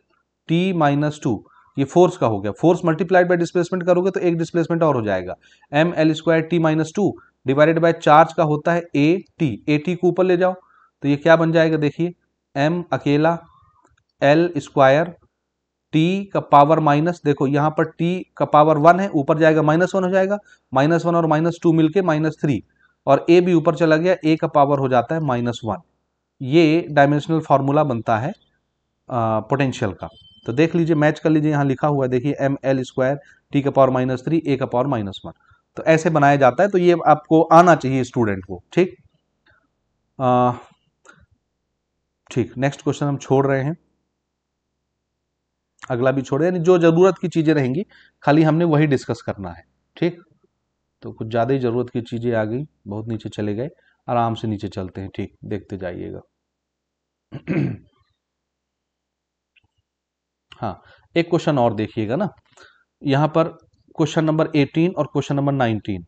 T minus two, ये फोर्स का हो गया। फोर्स मल्टीप्लाइड बाय डिस्प्लेसमेंट करोगे तो एक डिस्प्लेसमेंट और हो जाएगा, M L square T minus two divided by charge का होता है ए टी को ऊपर ले जाओ तो ये क्या बन जाएगा, देखिए एम अकेला, एल स्क्वायर, टी का पावर माइनस, देखो यहां पर टी का पावर 1 है, ऊपर जाएगा -1 हो जाएगा, -1 और -2 मिलके -3, और ए भी ऊपर चला गया, ए का पावर हो जाता है -1। ये डायमेंशनल फार्मूला बनता है पोटेंशियल का। तो देख लीजिए, मैच कर लीजिए, यहां लिखा हुआ है देखिए एम एल स्क्वायर, टी का पावर -3, ए का पावर -1। तो ऐसे बनाया जाता है। तो ये आपको आना चाहिए स्टूडेंट को, ठीक। ठीक, नेक्स्ट क्वेश्चन हम छोड़ रहे हैं, अगला भी छोड़े, यानी जो जरूरत की चीजें रहेंगी खाली हमने वही डिस्कस करना है, ठीक। तो कुछ ज्यादा ही जरूरत की चीजें आ गई, बहुत नीचे चले गए, आराम से नीचे चलते हैं, ठीक, देखते जाइएगा। हाँ, एक क्वेश्चन और देखिएगा ना, यहां पर क्वेश्चन नंबर 18 और क्वेश्चन नंबर 19,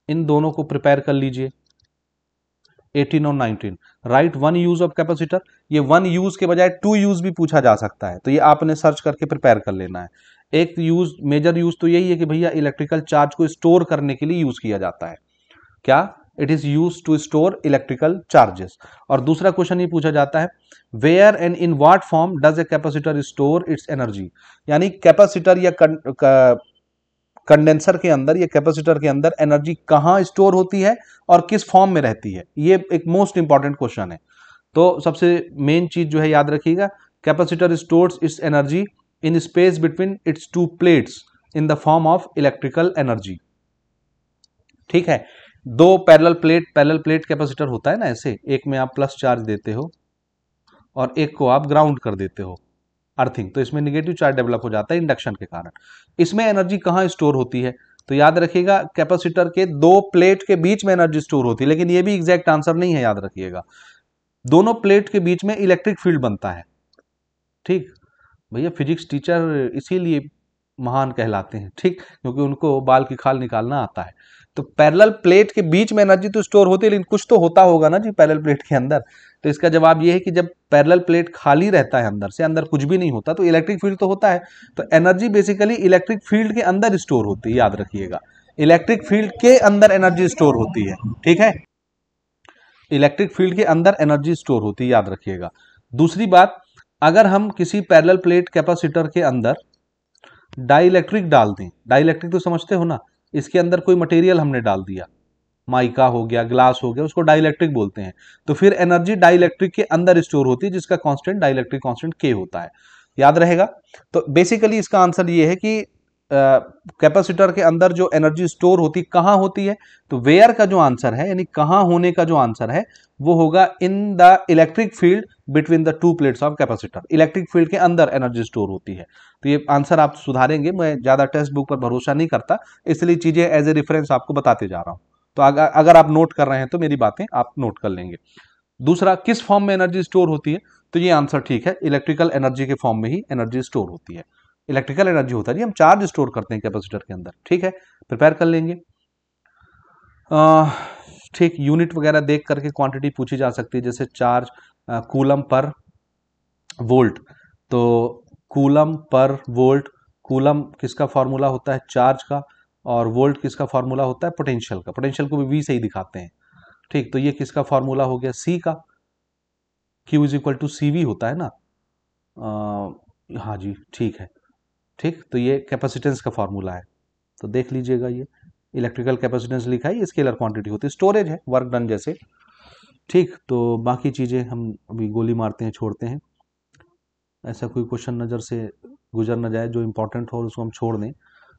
इन दोनों को प्रिपेयर कर लीजिए। 18 और 19, right one use of capacitor, ये वन यूज के बजाय टू यूज भी पूछा जा सकता है, तो ये आपने सर्च करके प्रिपेयर कर लेना है। एक यूज, मेजर यूज तो यही है कि भैया इलेक्ट्रिकल चार्ज को स्टोर करने के लिए यूज किया जाता है, क्या, it is use to store electrical charges. और दूसरा क्वेश्चन ये पूछा जाता है, where and in what form does a capacitor store its energy, यानी कैपेसिटर या कंडेंसर के अंदर या कैपेसिटर के अंदर एनर्जी कहां स्टोर होती है और किस फॉर्म में रहती है, ये एक मोस्ट इंपॉर्टेंट क्वेश्चन है। तो सबसे मेन चीज जो है याद रखिएगा, capacitor stores it's energy in space between its to plates in the form of electrical energy, ठीक है। दो पैरेलल प्लेट कैपेसिटर होता है ना, ऐसे एक में आप प्लस चार्ज देते हो और एक को आप ग्राउंड कर देते हो, अर्थिंग, तो इसमें निगेटिव चार्ज डेवलप हो जाता है इंडक्शन के कारण। इसमें एनर्जी कहाँ स्टोर होती है, तो याद रखिएगा कैपेसिटर के दो प्लेट के बीच में एनर्जी स्टोर होती है, लेकिन ये भी एग्जैक्ट आंसर नहीं है, याद रखिएगा। दोनों प्लेट के बीच में इलेक्ट्रिक फील्ड बनता है। ठीक भैया, फिजिक्स टीचर इसीलिए महान कहलाते हैं, ठीक, क्योंकि उनको बाल की खाल निकालना आता है। तो पैरेलल प्लेट के बीच में एनर्जी तो स्टोर होती है, लेकिन कुछ तो होता होगा ना जी पैरेलल प्लेट के अंदर। तो इसका जवाब ये है कि जब पैरेलल प्लेट खाली रहता है अंदर से, अंदर कुछ भी नहीं होता, तो इलेक्ट्रिक फील्ड तो होता है। तो एनर्जी बेसिकली इलेक्ट्रिक फील्ड के अंदर स्टोर होती है, याद रखिएगा, इलेक्ट्रिक फील्ड के अंदर एनर्जी स्टोर होती है। ठीक है, इलेक्ट्रिक फील्ड के अंदर एनर्जी स्टोर होती है, याद रखिएगा। दूसरी बात, अगर हम किसी पैरेलल प्लेट कैपेसिटर के अंदर डाइलेक्ट्रिक डाल दें, डाइलेक्ट्रिक तो समझते हो ना, इसके अंदर कोई मटेरियल हमने डाल दिया, माइका हो गया, ग्लास हो गया, उसको डाइलेक्ट्रिक बोलते हैं, तो फिर एनर्जी डाइलेक्ट्रिक के अंदर स्टोर होती है, जिसका कांस्टेंट डाइलेक्ट्रिक कांस्टेंट के होता है, याद रहेगा। तो बेसिकली इसका आंसर ये है कि कैपेसिटर के अंदर जो एनर्जी स्टोर होती कहां होती है, तो वेयर का जो आंसर है, यानी कहां होने का जो आंसर है, वो होगा इन the electric field between the two plates of capacitor. Electric field के अंदर एनर्जी स्टोर होती है। तो ये आंसर आप सुधारेंगे, मैं ज्यादा टेक्स्ट बुक पर भरोसा नहीं करता, इसलिए चीजें एज ए रेफरेंस आपको बताते जा रहा हूं। तो अगर आप नोट कर रहे हैं तो मेरी बातें आप नोट कर लेंगे। दूसरा, किस फॉर्म में एनर्जी स्टोर होती है, तो ये आंसर ठीक है, इलेक्ट्रिकल एनर्जी के फॉर्म में ही एनर्जी स्टोर होती है। इलेक्ट्रिकल एनर्जी होता है जी, हम चार्ज स्टोर करते हैं कैपेसिटर के अंदर। ठीक है, प्रिपेयर कर लेंगे। ठीक, यूनिट वगैरह देख करके क्वांटिटी पूछी जा सकती है, जैसे चार्ज कूलम पर वोल्ट, तो कूलम पर वोल्ट, कूलम किसका फॉर्मूला होता है, चार्ज का, और वोल्ट किसका फॉर्मूला होता है, पोटेंशियल का। पोटेंशियल को भी वी से ही दिखाते हैं। ठीक, तो ये किसका फॉर्मूला हो गया, सी का, Q is equal to C V होता है ना। हाँ जी, ठीक है। ठीक, तो ये कैपेसिटेंस का फॉर्मूला है, तो देख लीजिएगा, ये इलेक्ट्रिकल कैपेसिटेंस लिखा है, ये स्केलर क्वांटिटी होती है, स्टोरेज है, वर्क डन जैसे। ठीक, तो बाकी चीज़ें हम अभी गोली मारते हैं, छोड़ते हैं, ऐसा कोई क्वेश्चन नज़र से गुजर न जाए जो इंपॉर्टेंट हो उसको हम छोड़ दें,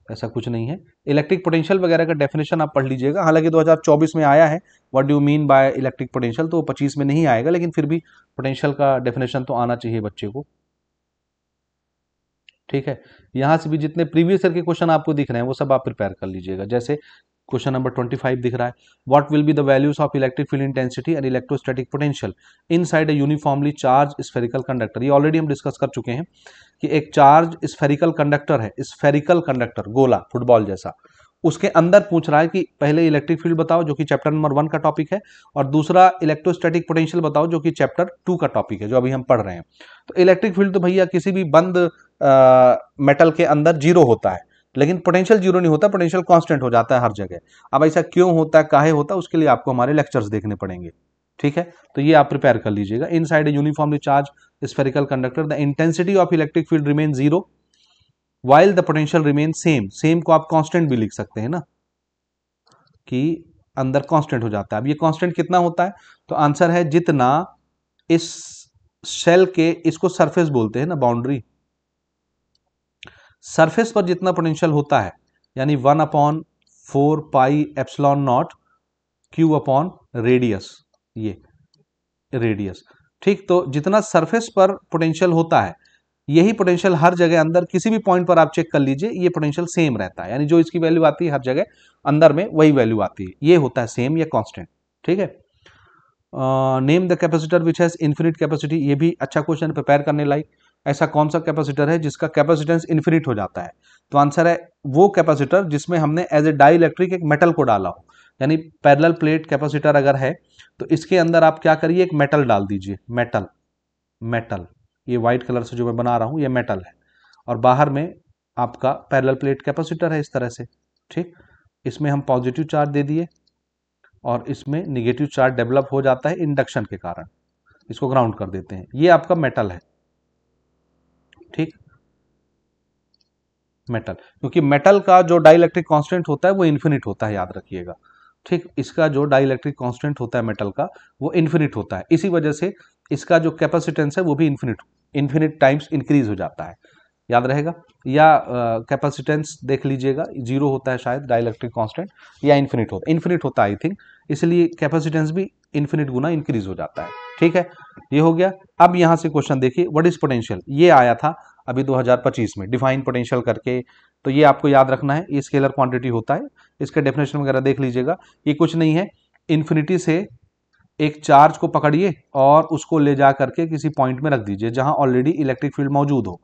ऐसा कुछ नहीं है। इलेक्ट्रिक पोटेंशियल वगैरह का डेफिनेशन आप पढ़ लीजिएगा, हालांकि 2024 में आया है, what do you mean by electric potential, तो 25 में नहीं आएगा, लेकिन फिर भी पोटेंशियल का डेफिनेशन तो आना चाहिए बच्चे को। ठीक है, यहां से भी जितने प्रीवियस ईयर के क्वेश्चन आपको दिख रहे हैं वो सब आप प्रिपेयर कर लीजिएगा। जैसे क्वेश्चन नंबर 25 दिख रहा है, what will be the values of electric field intensity and electrostatic potential inside a uniformly charge spherical conductor. ये ऑलरेडी हम डिस्कस कर चुके हैं कि एक चार्ज स्फेरिकल कंडक्टर है, स्फेरिकल कंडक्टर, गोला, फुटबॉल जैसा, उसके अंदर पूछ रहा है कि पहले इलेक्ट्रिक फील्ड बताओ जो कि चैप्टर नंबर 1 का टॉपिक है, और दूसरा इलेक्ट्रोस्टैटिक पोटेंशियल बताओ जो कि चैप्टर 2 का टॉपिक है, जो अभी हम पढ़ रहे हैं। तो इलेक्ट्रिक फील्ड तो भैया किसी भी बंद मेटल के अंदर जीरो होता है, लेकिन पोटेंशियल जीरो नहीं होता, पोटेंशियल कांस्टेंट हो जाता है हर जगह। अब ऐसा क्यों होता है, काहे होता है, उसके लिए आपको हमारे लेक्चर्स देखने पड़ेंगे। ठीक है, तो ये आप प्रिपेयर कर लीजिएगा। Inside a uniformly charge spherical conductor the intensity of electric field remain zero while the potential remain same. Same को आप कांस्टेंट भी लिख सकते हैं ना, कि अंदर कांस्टेंट हो जाता है। अब ये कांस्टेंट कितना होता है, तो आंसर है जितना इस शेल के, इसको सरफेस बोलते हैं ना, बाउंड्री, सरफेस पर जितना पोटेंशियल होता है, यानी 1/4 pi epsilon naught Q upon radius, ये रेडियस। ठीक, तो जितना सरफेस पर पोटेंशियल होता है, यही पोटेंशियल हर जगह अंदर किसी भी पॉइंट पर आप चेक कर लीजिए, ये पोटेंशियल सेम रहता है, यानी जो इसकी वैल्यू आती है हर जगह अंदर में वही वैल्यू आती है, ये होता है सेम या कांस्टेंट। ठीक है, name the capacitor which has infinite capacity, ये भी अच्छा क्वेश्चन प्रिपेयर करने लायक। ऐसा कौन सा कैपेसिटर है जिसका कैपेसिटेंस इन्फिनिट हो जाता है, तो आंसर है वो कैपेसिटर जिसमें हमने एज ए डाई इलेक्ट्रिक एक मेटल को डाला हो, यानी पैरेलल प्लेट कैपेसिटर अगर है तो इसके अंदर आप क्या करिए, एक मेटल डाल दीजिए, मेटल, मेटल, ये व्हाइट कलर से जो मैं बना रहा हूं ये मेटल है, और बाहर में आपका पैरेलल प्लेट कैपेसिटर है इस तरह से। ठीक, इसमें हम पॉजिटिव चार्ज दे दिए और इसमें निगेटिव चार्ज डेवलप हो जाता है इंडक्शन के कारण, इसको ग्राउंड कर देते हैं, ये आपका मेटल है। ठीक, मेटल, क्योंकि मेटल का जो डाइलेक्ट्रिक कांस्टेंट होता है वो इन्फिनिट होता है, याद रखिएगा। ठीक, इसका जो डाइलेक्ट्रिक कांस्टेंट होता है मेटल का वो इन्फिनिट होता है, इसी वजह से इसका जो कैपेसिटेंस है वो भी इन्फिनिट टाइम्स इंक्रीज हो जाता है, याद रहेगा। या कैपेसिटेंस देख लीजिएगा, जीरो होता है शायद डाइलेक्ट्रिक कांस्टेंट, या इन्फिनिट होता है आई थिंक, इसलिए कैपेसिटेंस भी इन्फिनिट गुना इंक्रीज हो जाता है। ठीक है, ये हो गया। अब यहां से क्वेश्चन देखिए, व्हाट इज पोटेंशियल, ये आया था अभी 2025 में, डिफाइन पोटेंशियल करके। तो ये आपको याद रखना है, ये स्केलर क्वांटिटी होता है, इसके डेफिनेशन वगैरह देख लीजिएगा। ये कुछ नहीं है, इन्फिनिटी से एक चार्ज को पकड़िए और उसको ले जा करके किसी पॉइंट में रख दीजिए जहां ऑलरेडी इलेक्ट्रिक फील्ड मौजूद हो।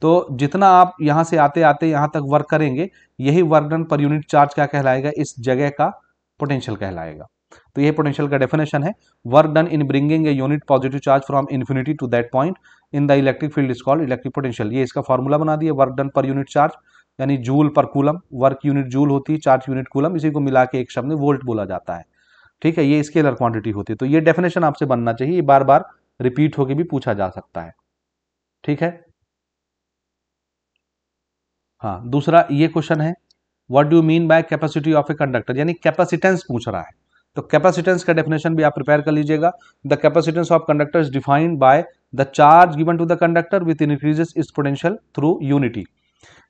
तो जितना आप यहां से आते आते यहां तक वर्क करेंगे, यही work done per unit charge क्या कहलाएगा, इस जगह का पोटेंशियल कहलाएगा। तो ये पोटेंशियल का डेफिनेशन है, work done in bringing a unit positive charge from infinity to that point in the electric field is called electric potential. ये इसका फॉर्मूला बना दिया, work done per unit charge यानी joule per coulomb, work unit joule होती है, charge unit coulomb, इसी को मिला के एक शब्द में वोल्ट बोला जाता है। ठीक है, ये स्केलर क्वांटिटी होती है। तो ये डेफिनेशन आपसे बनना चाहिए, ये बार बार रिपीट होकर भी पूछा जा सकता है। ठीक है, हाँ, दूसरा ये क्वेश्चन है, what do you mean by capacity of a conductor, यानी कैपेसिटेंस पूछ रहा है। तो कैपेसिटेंस का डेफिनेशन भी आप प्रिपेयर कर लीजिएगा। The capacitance of conductor is defined by the charge given to the conductor with increases its potential through unity,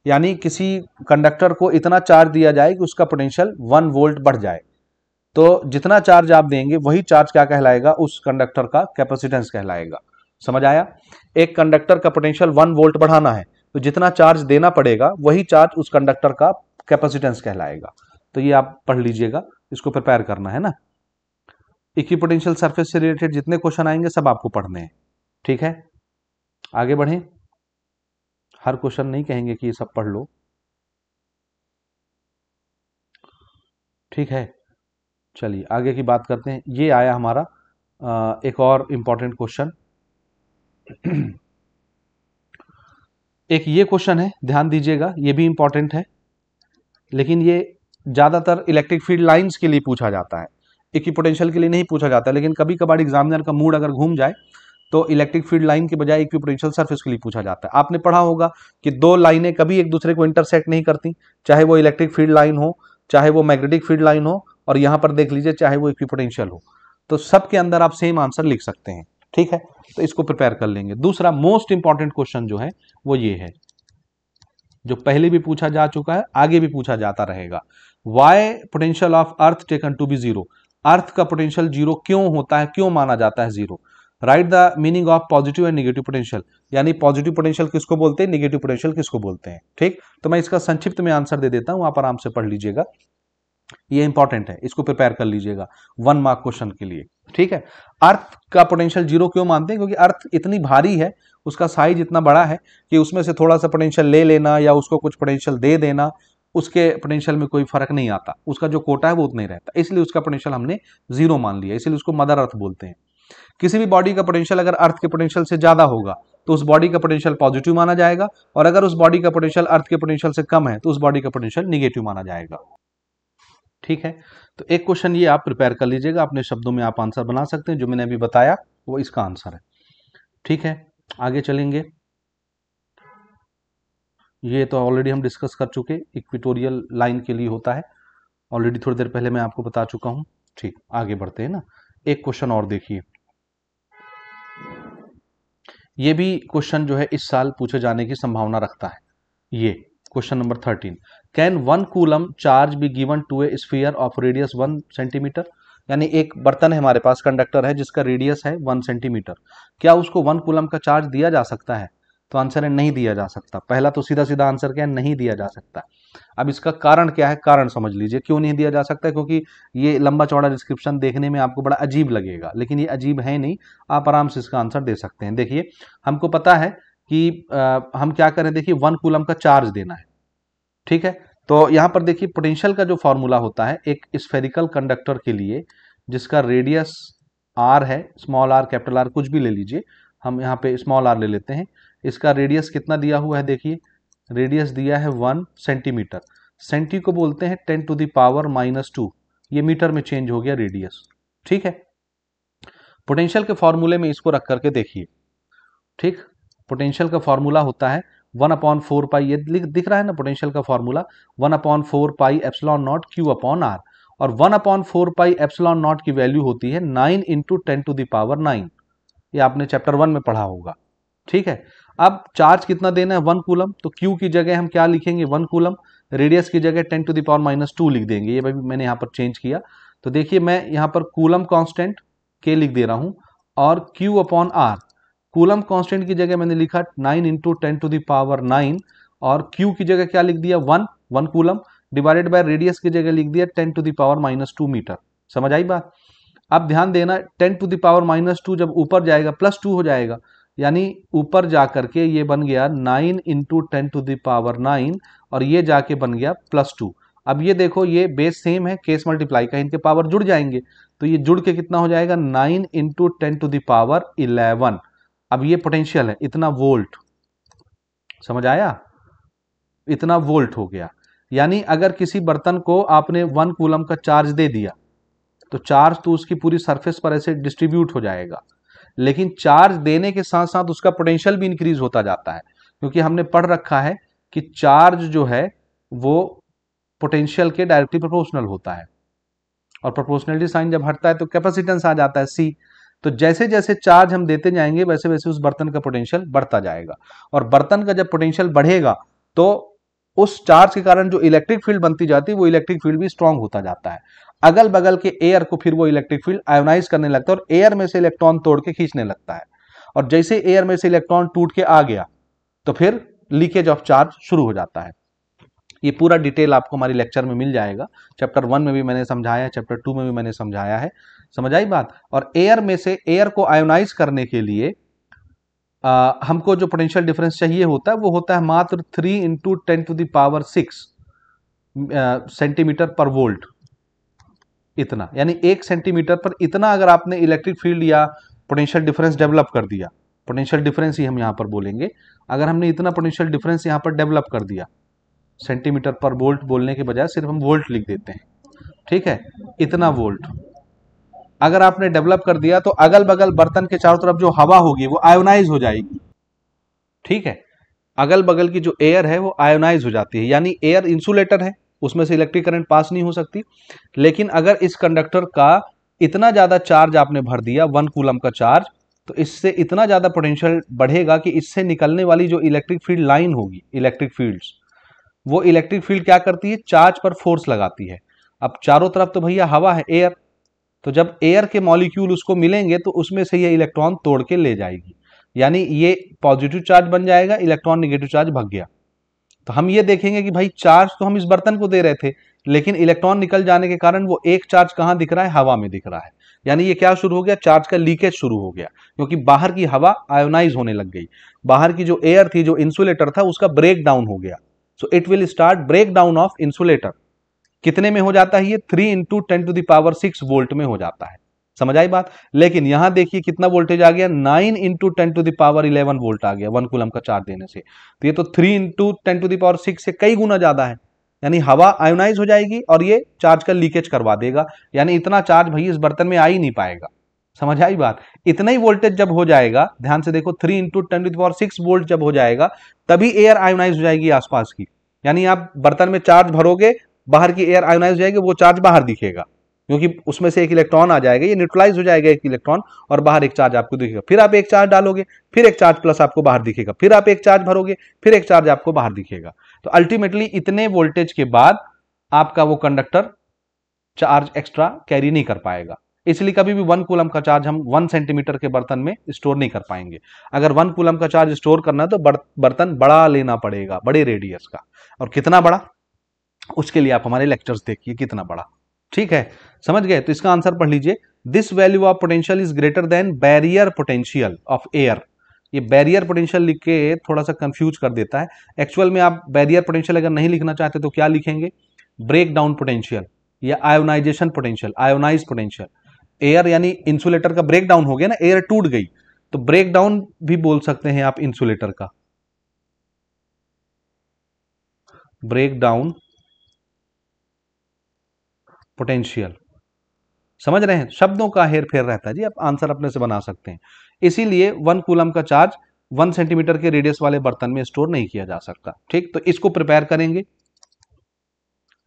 यानी किसी कंडक्टर को इतना चार्ज दिया जाए कि उसका पोटेंशियल 1 वोल्ट बढ़ जाए। तो जितना चार्ज आप देंगे वही चार्ज क्या कहलाएगा, उस कंडक्टर का कैपेसिटेंस कहलाएगा। समझ आया, एक कंडक्टर का पोटेंशियल 1 वोल्ट बढ़ाना है तो जितना चार्ज देना पड़ेगा वही चार्ज उस कंडक्टर का कैपेसिटेंस कहलाएगा। तो ये आप पढ़ लीजिएगा, इसको प्रिपेयर करना है ना। इक्विपोटेंशियल सरफेस से रिलेटेड जितने क्वेश्चन आएंगे सब आपको पढ़ने हैं। ठीक है, आगे बढ़ें, हर क्वेश्चन नहीं कहेंगे कि ये सब पढ़ लो। ठीक है, चलिए आगे की बात करते हैं। ये आया हमारा एक और इंपॉर्टेंट क्वेश्चन। एक ये क्वेश्चन है, ध्यान दीजिएगा, ये भी इंपॉर्टेंट है, लेकिन ये ज्यादातर इलेक्ट्रिक फील्ड लाइंस के लिए पूछा जाता है, इक्विपोटेंशियल के लिए नहीं पूछा जाता है। लेकिन कभी कभार एग्जामिनर का मूड अगर घूम जाए तो इलेक्ट्रिक फील्ड लाइन के बजाय इक्विपोटेंशियल सरफेस के लिए पूछा जाता है। आपने पढ़ा होगा कि दो लाइनें कभी एक दूसरे को इंटरसेक्ट नहीं करती, चाहे वो इलेक्ट्रिक फील्ड लाइन हो, चाहे वो मैग्नेटिक फील्ड लाइन हो, और यहां पर देख लीजिए चाहे वो इक्विपोटेंशियल हो। तो सबके अंदर आप सेम आंसर लिख सकते हैं। ठीक है, तो इसको प्रिपेयर कर लेंगे। दूसरा मोस्ट इंपॉर्टेंट क्वेश्चन जो है वो ये है, जो पहले भी पूछा जा चुका है, आगे भी पूछा जाता रहेगा। Why potential of earth taken to be zero, earth का पोटेंशियल जीरो क्यों होता है, क्यों माना जाता है zero. Right the meaning of positive and negative potential, यानी पॉजिटिव पोटेंशियल किसको बोलते हैं, नेगेटिव पोटेंशियल किसको बोलते हैं। ठीक, तो मैं इसका संक्षिप्त में आंसर दे देता हूं, आप आराम से पढ़ लीजिएगा, ये इंपॉर्टेंट है, इसको प्रिपेयर कर लीजिएगा 1 मार्क क्वेश्चन के लिए। ठीक है, अर्थ का पोटेंशियल जीरो क्यों मानते हैं, क्योंकि अर्थ इतनी भारी है, उसका साइज इतना बड़ा है कि उसमें से थोड़ा सा पोटेंशियल ले लेना या उसको कुछ पोटेंशियल दे देना, उसके पोटेंशियल में कोई फर्क नहीं आता, उसका जो कोटा है वो उतना ही रहता, इसलिए उसका पोटेंशियल हमने जीरो मान लिया, इसलिए उसको मदर अर्थ बोलते हैं। किसी भी बॉडी का पोटेंशियल अगर अर्थ के पोटेंशियल से ज्यादा होगा तो उस बॉडी का पोटेंशियल पॉजिटिव माना जाएगा, और अगर उस बॉडी का पोटेंशियल अर्थ के पोटेंशियल से कम है तो उस बॉडी का पोटेंशियल निगेटिव माना जाएगा। ठीक है, तो एक क्वेश्चन ये आप प्रिपेयर कर लीजिएगा, अपने शब्दों में आप आंसर बना सकते हैं, जो मैंने अभी बताया वो इसका आंसर है। ठीक है, आगे चलेंगे। ये तो ऑलरेडी हम डिस्कस कर चुके, इक्वेटोरियल लाइन के लिए होता है, ऑलरेडी थोड़ी देर पहले मैं आपको बता चुका हूं। ठीक, आगे बढ़ते हैं ना। एक क्वेश्चन और देखिए, ये भी क्वेश्चन जो है इस साल पूछे जाने की संभावना रखता है। ये question number 13, can 1 coulomb charge be given to a sphere of radius 1 centimetre, यानी एक बर्तन है हमारे पास, कंडक्टर है जिसका रेडियस है 1 सेंटीमीटर, क्या उसको 1 कूलम का चार्ज दिया जा सकता है। तो आंसर है नहीं दिया जा सकता। पहला तो सीधा सीधा आंसर क्या है, नहीं दिया जा सकता। अब इसका कारण क्या है, कारण समझ लीजिए क्यों नहीं दिया जा सकता है, क्योंकि ये लंबा चौड़ा डिस्क्रिप्शन देखने में आपको बड़ा अजीब लगेगा, लेकिन ये अजीब है नहीं, आप आराम से इसका आंसर दे सकते हैं। देखिए, हमको पता है कि हम क्या करें, देखिए 1 कूलम का चार्ज देना है। ठीक है, तो यहां पर देखिए पोटेंशियल का जो फॉर्मूला होता है एक स्फेरिकल कंडक्टर के लिए जिसका रेडियस आर है, स्मॉल आर कैपिटल आर कुछ भी ले लीजिए, हम यहाँ पे स्मॉल आर ले लेते हैं। इसका रेडियस कितना दिया हुआ है, देखिए रेडियस दिया है 1 सेंटीमीटर, सेंटी को बोलते हैं 10 टू द पावर -2, ये मीटर में चेंज हो गया रेडियस। ठीक है, पोटेंशियल के फॉर्मूले में इसको रख करके देखिए। ठीक, पोटेंशियल का फॉर्मूला होता है 1/4 पाई, ये दिख रहा है ना पोटेंशियल का formula, 1/4 pi epsilon naught Q upon R, और 1/4 पाई एप्सिलॉन नॉट की वैल्यू होती है 9 इंटू 10 टू द पावर 9, ये आपने चैप्टर 1 में पढ़ा होगा। ठीक है, अब चार्ज कितना देना है 1 कूलम, तो क्यू की जगह हम क्या लिखेंगे 1 कूलम, रेडियस की जगह 10 टू द पावर -2 लिख देंगे, ये मैंने यहाँ पर चेंज किया। तो देखिए मैं यहाँ पर कूलम कांस्टेंट के लिख दे रहा हूँ और Q upon R। Coulomb constant की जगह मैंने लिखा 9 इंटू 10⁹ और Q की जगह क्या लिख दिया 1 कूलम, डिवाइडेड बाय रेडियस की जगह लिख दिया 10⁻⁻2 मीटर। समझ आई बात। अब ध्यान देना 10⁻⁻2 जब ऊपर जाएगा +2 हो जाएगा, यानी ऊपर जा करके ये बन गया 9 इंटू 10⁹ और ये जाके बन गया +2। अब ये देखो ये बेस सेम है, केस मल्टीप्लाई का, इनके पावर जुड़ जाएंगे तो ये जुड़ के कितना हो जाएगा 9 इंटू 10⁻11। अब ये पोटेंशियल है इतना वोल्ट, समझ आया, इतना वोल्ट हो गया। यानी अगर किसी बर्तन को आपने 1 कूलम का चार्ज दे दिया तो चार्ज तो उसकी पूरी सरफेस पर ऐसे डिस्ट्रीब्यूट हो जाएगा, लेकिन चार्ज देने के साथ साथ उसका पोटेंशियल भी इंक्रीज होता जाता है, क्योंकि हमने पढ़ रखा है कि चार्ज जो है वो पोटेंशियल के डायरेक्टली प्रोपोर्शनल होता है, और प्रोपोर्शनलिटी साइन जब हटता है तो कैपेसिटेंस आ जाता है C। तो जैसे जैसे चार्ज हम देते जाएंगे वैसे वैसे उस बर्तन का पोटेंशियल बढ़ता जाएगा, और बर्तन का जब पोटेंशियल बढ़ेगा तो उस चार्ज के कारण जो इलेक्ट्रिक फील्ड बनती जाती है वो इलेक्ट्रिक फील्ड भी स्ट्रांग होता जाता है। अगल बगल के एयर को फिर वो इलेक्ट्रिक फील्ड आयोनाइज करने लगता है और एयर में से इलेक्ट्रॉन तोड़ के खींचने लगता है, और जैसे एयर में से इलेक्ट्रॉन टूट के आ गया तो फिर लीकेज ऑफ चार्ज शुरू हो जाता है। ये पूरा डिटेल आपको हमारी लेक्चर में मिल जाएगा। चैप्टर 1 में भी मैंने समझाया है, चैप्टर 2 में भी मैंने समझाया है। समझ आई बात। और एयर में से एयर को आयोनाइज करने के लिए हमको जो पोटेंशियल डिफरेंस चाहिए होता है वो होता है मात्र 3 इंटू 10⁶ सेंटीमीटर पर वोल्ट, इतना, यानी 1 सेंटीमीटर पर इतना अगर आपने इलेक्ट्रिक फील्ड या पोटेंशियल डिफरेंस डेवलप कर दिया, पोटेंशियल डिफरेंस ही हम यहां पर बोलेंगे, अगर हमने इतना पोटेंशियल डिफरेंस यहां पर डेवलप कर दिया, सेंटीमीटर पर वोल्ट बोलने के बजाय सिर्फ हम वोल्ट लिख देते हैं, ठीक है, इतना वोल्ट अगर आपने डेवलप कर दिया तो अगल बगल बर्तन के चारों तरफ जो हवा होगी वो आयोनाइज हो जाएगी, ठीक है, अगल बगल की जो एयर है वो आयोनाइज हो जाती है, यानी एयर इंसुलेटर है, उसमें से इलेक्ट्रिक करंट पास नहीं हो सकती। लेकिन अगर इस कंडक्टर का इतना ज्यादा चार्ज आपने भर दिया 1 कूलम का चार्ज, तो इससे इतना ज्यादा पोटेंशियल बढ़ेगा कि इससे निकलने वाली जो इलेक्ट्रिक फील्ड लाइन होगी, इलेक्ट्रिक फील्ड्स, वो इलेक्ट्रिक फील्ड क्या करती है, चार्ज पर फोर्स लगाती है। अब चारों तरफ तो भैया हवा है, एयर, तो जब एयर के मॉलिक्यूल उसको मिलेंगे तो उसमें से ये इलेक्ट्रॉन तोड़ के ले जाएगी, यानी ये पॉजिटिव चार्ज बन जाएगा, इलेक्ट्रॉन नेगेटिव चार्ज भाग गया। तो हम ये देखेंगे कि भाई चार्ज तो हम इस बर्तन को दे रहे थे, लेकिन इलेक्ट्रॉन निकल जाने के कारण वो एक चार्ज कहां दिख रहा है, हवा में दिख रहा है, यानी ये क्या शुरू हो गया, चार्ज का लीकेज शुरू हो गया, क्योंकि बाहर की हवा आयोनाइज होने लग गई, बाहर की जो एयर थी, जो इंसुलेटर था, उसका ब्रेक डाउन हो गया। So it will start break down of insulator. कितने में हो जाता है ये, 3 इंटू 10⁶ वोल्ट में हो जाता है। समझ आई बात। लेकिन यहां देखिए कितना वोल्टेज आ गया, 9 इंटू 10⁻11 वोल्ट आ गया 1 कूलम का चार्ज देने से। तो ये तो 3 इंटू 10⁻6 से कई गुना ज्यादा है, यानी हवा आयोनाइज हो जाएगी और ये चार्ज का लीकेज करवा देगा, यानी इतना चार्ज भाई इस बर्तन में आ ही नहीं पाएगा। समझ आई बात। इतना ही वोल्टेज जब हो जाएगा, ध्यान से देखो, 3 इंटू 10⁶ वोल्ट जब हो जाएगा तभी एयर आयोनाइज हो जाएगी आसपास की, यानी आप बर्तन में चार्ज भरोगे, बाहर की एयर आयोनाइज हो जाएगी, वो चार्ज बाहर दिखेगा, क्योंकि उसमें से एक इलेक्ट्रॉन आ जाएगा, ये न्यूट्रलाइज हो जाएगा एक इलेक्ट्रॉन, और बाहर एक चार्ज आपको दिखेगा। फिर आप एक चार्ज डालोगे, फिर एक चार्ज प्लस आपको बाहर दिखेगा, फिर आप एक चार्ज भरोगे, फिर एक चार्ज आपको बाहर दिखेगा। तो अल्टीमेटली इतने वोल्टेज के बाद आपका वो कंडक्टर चार्ज एक्स्ट्रा कैरी नहीं कर पाएगा, इसलिए कभी भी 1 कूलम का चार्ज हम 1 सेंटीमीटर के बर्तन में स्टोर नहीं कर पाएंगे। अगर 1 कूलम का चार्ज स्टोर करना है तो बर्तन बड़ा लेना पड़ेगा, बड़े रेडियस का। और कितना बड़ा, उसके लिए आप हमारे लेक्चर्स देखिए कितना बड़ा, ठीक है, समझ गए। तो इसका आंसर पढ़ लीजिए, this value of potential is greater than barrier potential of air. ये बैरियर पोटेंशियल लिख के थोड़ा सा कंफ्यूज कर देता है। एक्चुअल में आप बैरियर पोटेंशियल अगर नहीं लिखना चाहते तो क्या लिखेंगे, ब्रेक डाउन पोटेंशियल या ionization potential, ionize potential. Air यानी इंसुलेटर का ब्रेक डाउन हो गया ना, एयर टूट गई, तो ब्रेक डाउन भी बोल सकते हैं आप इंसुलेटर का, ब्रेक डाउन पोटेंशियल। समझ रहे हैं, शब्दों का हेर फेर रहता है जी, आप आंसर अपने से बना सकते हैं। इसीलिए 1 कूलम का चार्ज 1 सेंटीमीटर के रेडियस वाले बर्तन में स्टोर नहीं किया जा सकता। ठीक, तो इसको प्रिपेयर करेंगे,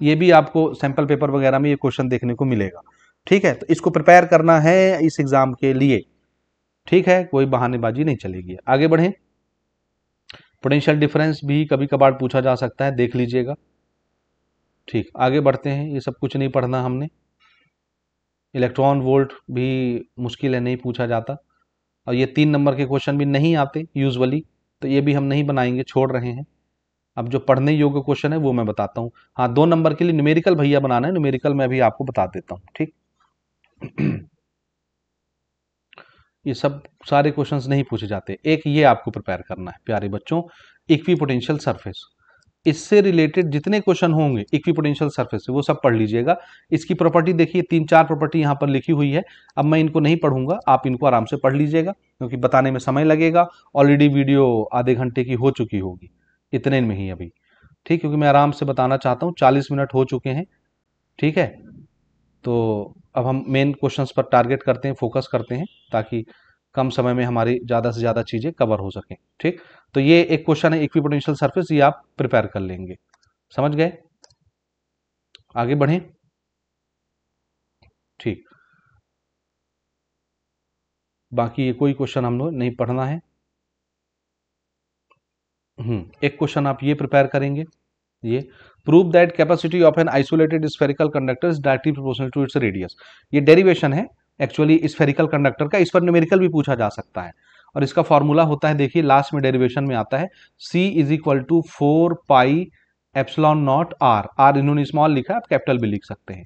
ये भी आपको सैंपल पेपर वगैरह में ये क्वेश्चन देखने को मिलेगा। ठीक है, तो इसको प्रिपेयर करना है इस एग्जाम के लिए। ठीक है, कोई बहानेबाजी नहीं चलेगी। आगे बढ़ें, पोटेंशियल डिफरेंस भी कभी कभार पूछा जा सकता है, देख लीजिएगा। ठीक, आगे बढ़ते हैं, ये सब कुछ नहीं पढ़ना हमने। इलेक्ट्रॉन वोल्ट भी मुश्किल है, नहीं पूछा जाता। और ये 3 नंबर के क्वेश्चन भी नहीं आते यूजुअली, तो ये भी हम नहीं बनाएंगे, छोड़ रहे हैं। अब जो पढ़ने योग्य क्वेश्चन है वो मैं बताता हूँ। हाँ, 2 नंबर के लिए न्यूमेरिकल भैया बनाना है, न्यूमेरिकल मैं भी आपको बता देता हूँ, ठीक। ये सब सारे क्वेश्चंस नहीं पूछे जाते। एक ये आपको प्रिपेयर करना है प्यारे बच्चों, इक्विपोटेंशियल सरफेस। इससे रिलेटेड जितने क्वेश्चन होंगे इक्विपोटेंशियल सरफेस से वो सब पढ़ लीजिएगा। इसकी प्रॉपर्टी देखिए, 3-4 प्रॉपर्टी यहाँ पर लिखी हुई है। अब मैं इनको नहीं पढ़ूंगा, आप इनको आराम से पढ़ लीजिएगा क्योंकि बताने में समय लगेगा। ऑलरेडी वीडियो आधे घंटे की हो चुकी होगी इतने में ही अभी, ठीक, क्योंकि मैं आराम से बताना चाहता हूँ। 40 मिनट हो चुके हैं, ठीक है। तो अब हम मेन क्वेश्चंस पर टारगेट करते हैं, फोकस करते हैं, ताकि कम समय में हमारी ज़्यादा से ज़्यादा चीज़ें कवर हो सकें, ठीक। तो ये एक क्वेश्चन है इक्विपोटेंशियल सरफेस, ये आप प्रिपेयर कर लेंगे। समझ गए? आगे बढ़ें, ठीक। बाकी ये कोई क्वेश्चन हम लोग नहीं पढ़ना है। एक क्वेश्चन आप ये प्रिपेयर करेंगे, ये prove that capacity of an isolated spherical conductor is directly proportional to its radius. ये डेरिवेशन है एक्चुअली स्फेरिकल कंडक्टर का, इस पर न्यूमेरिकल भी पूछा जा सकता है। और इसका फॉर्मूला होता है, देखिए लास्ट में डेरिवेशन में आता है, C is equal to 4 pi epsilon naught R. R इन्होंने स्मॉल लिखा है, आप कैपिटल भी लिख सकते हैं।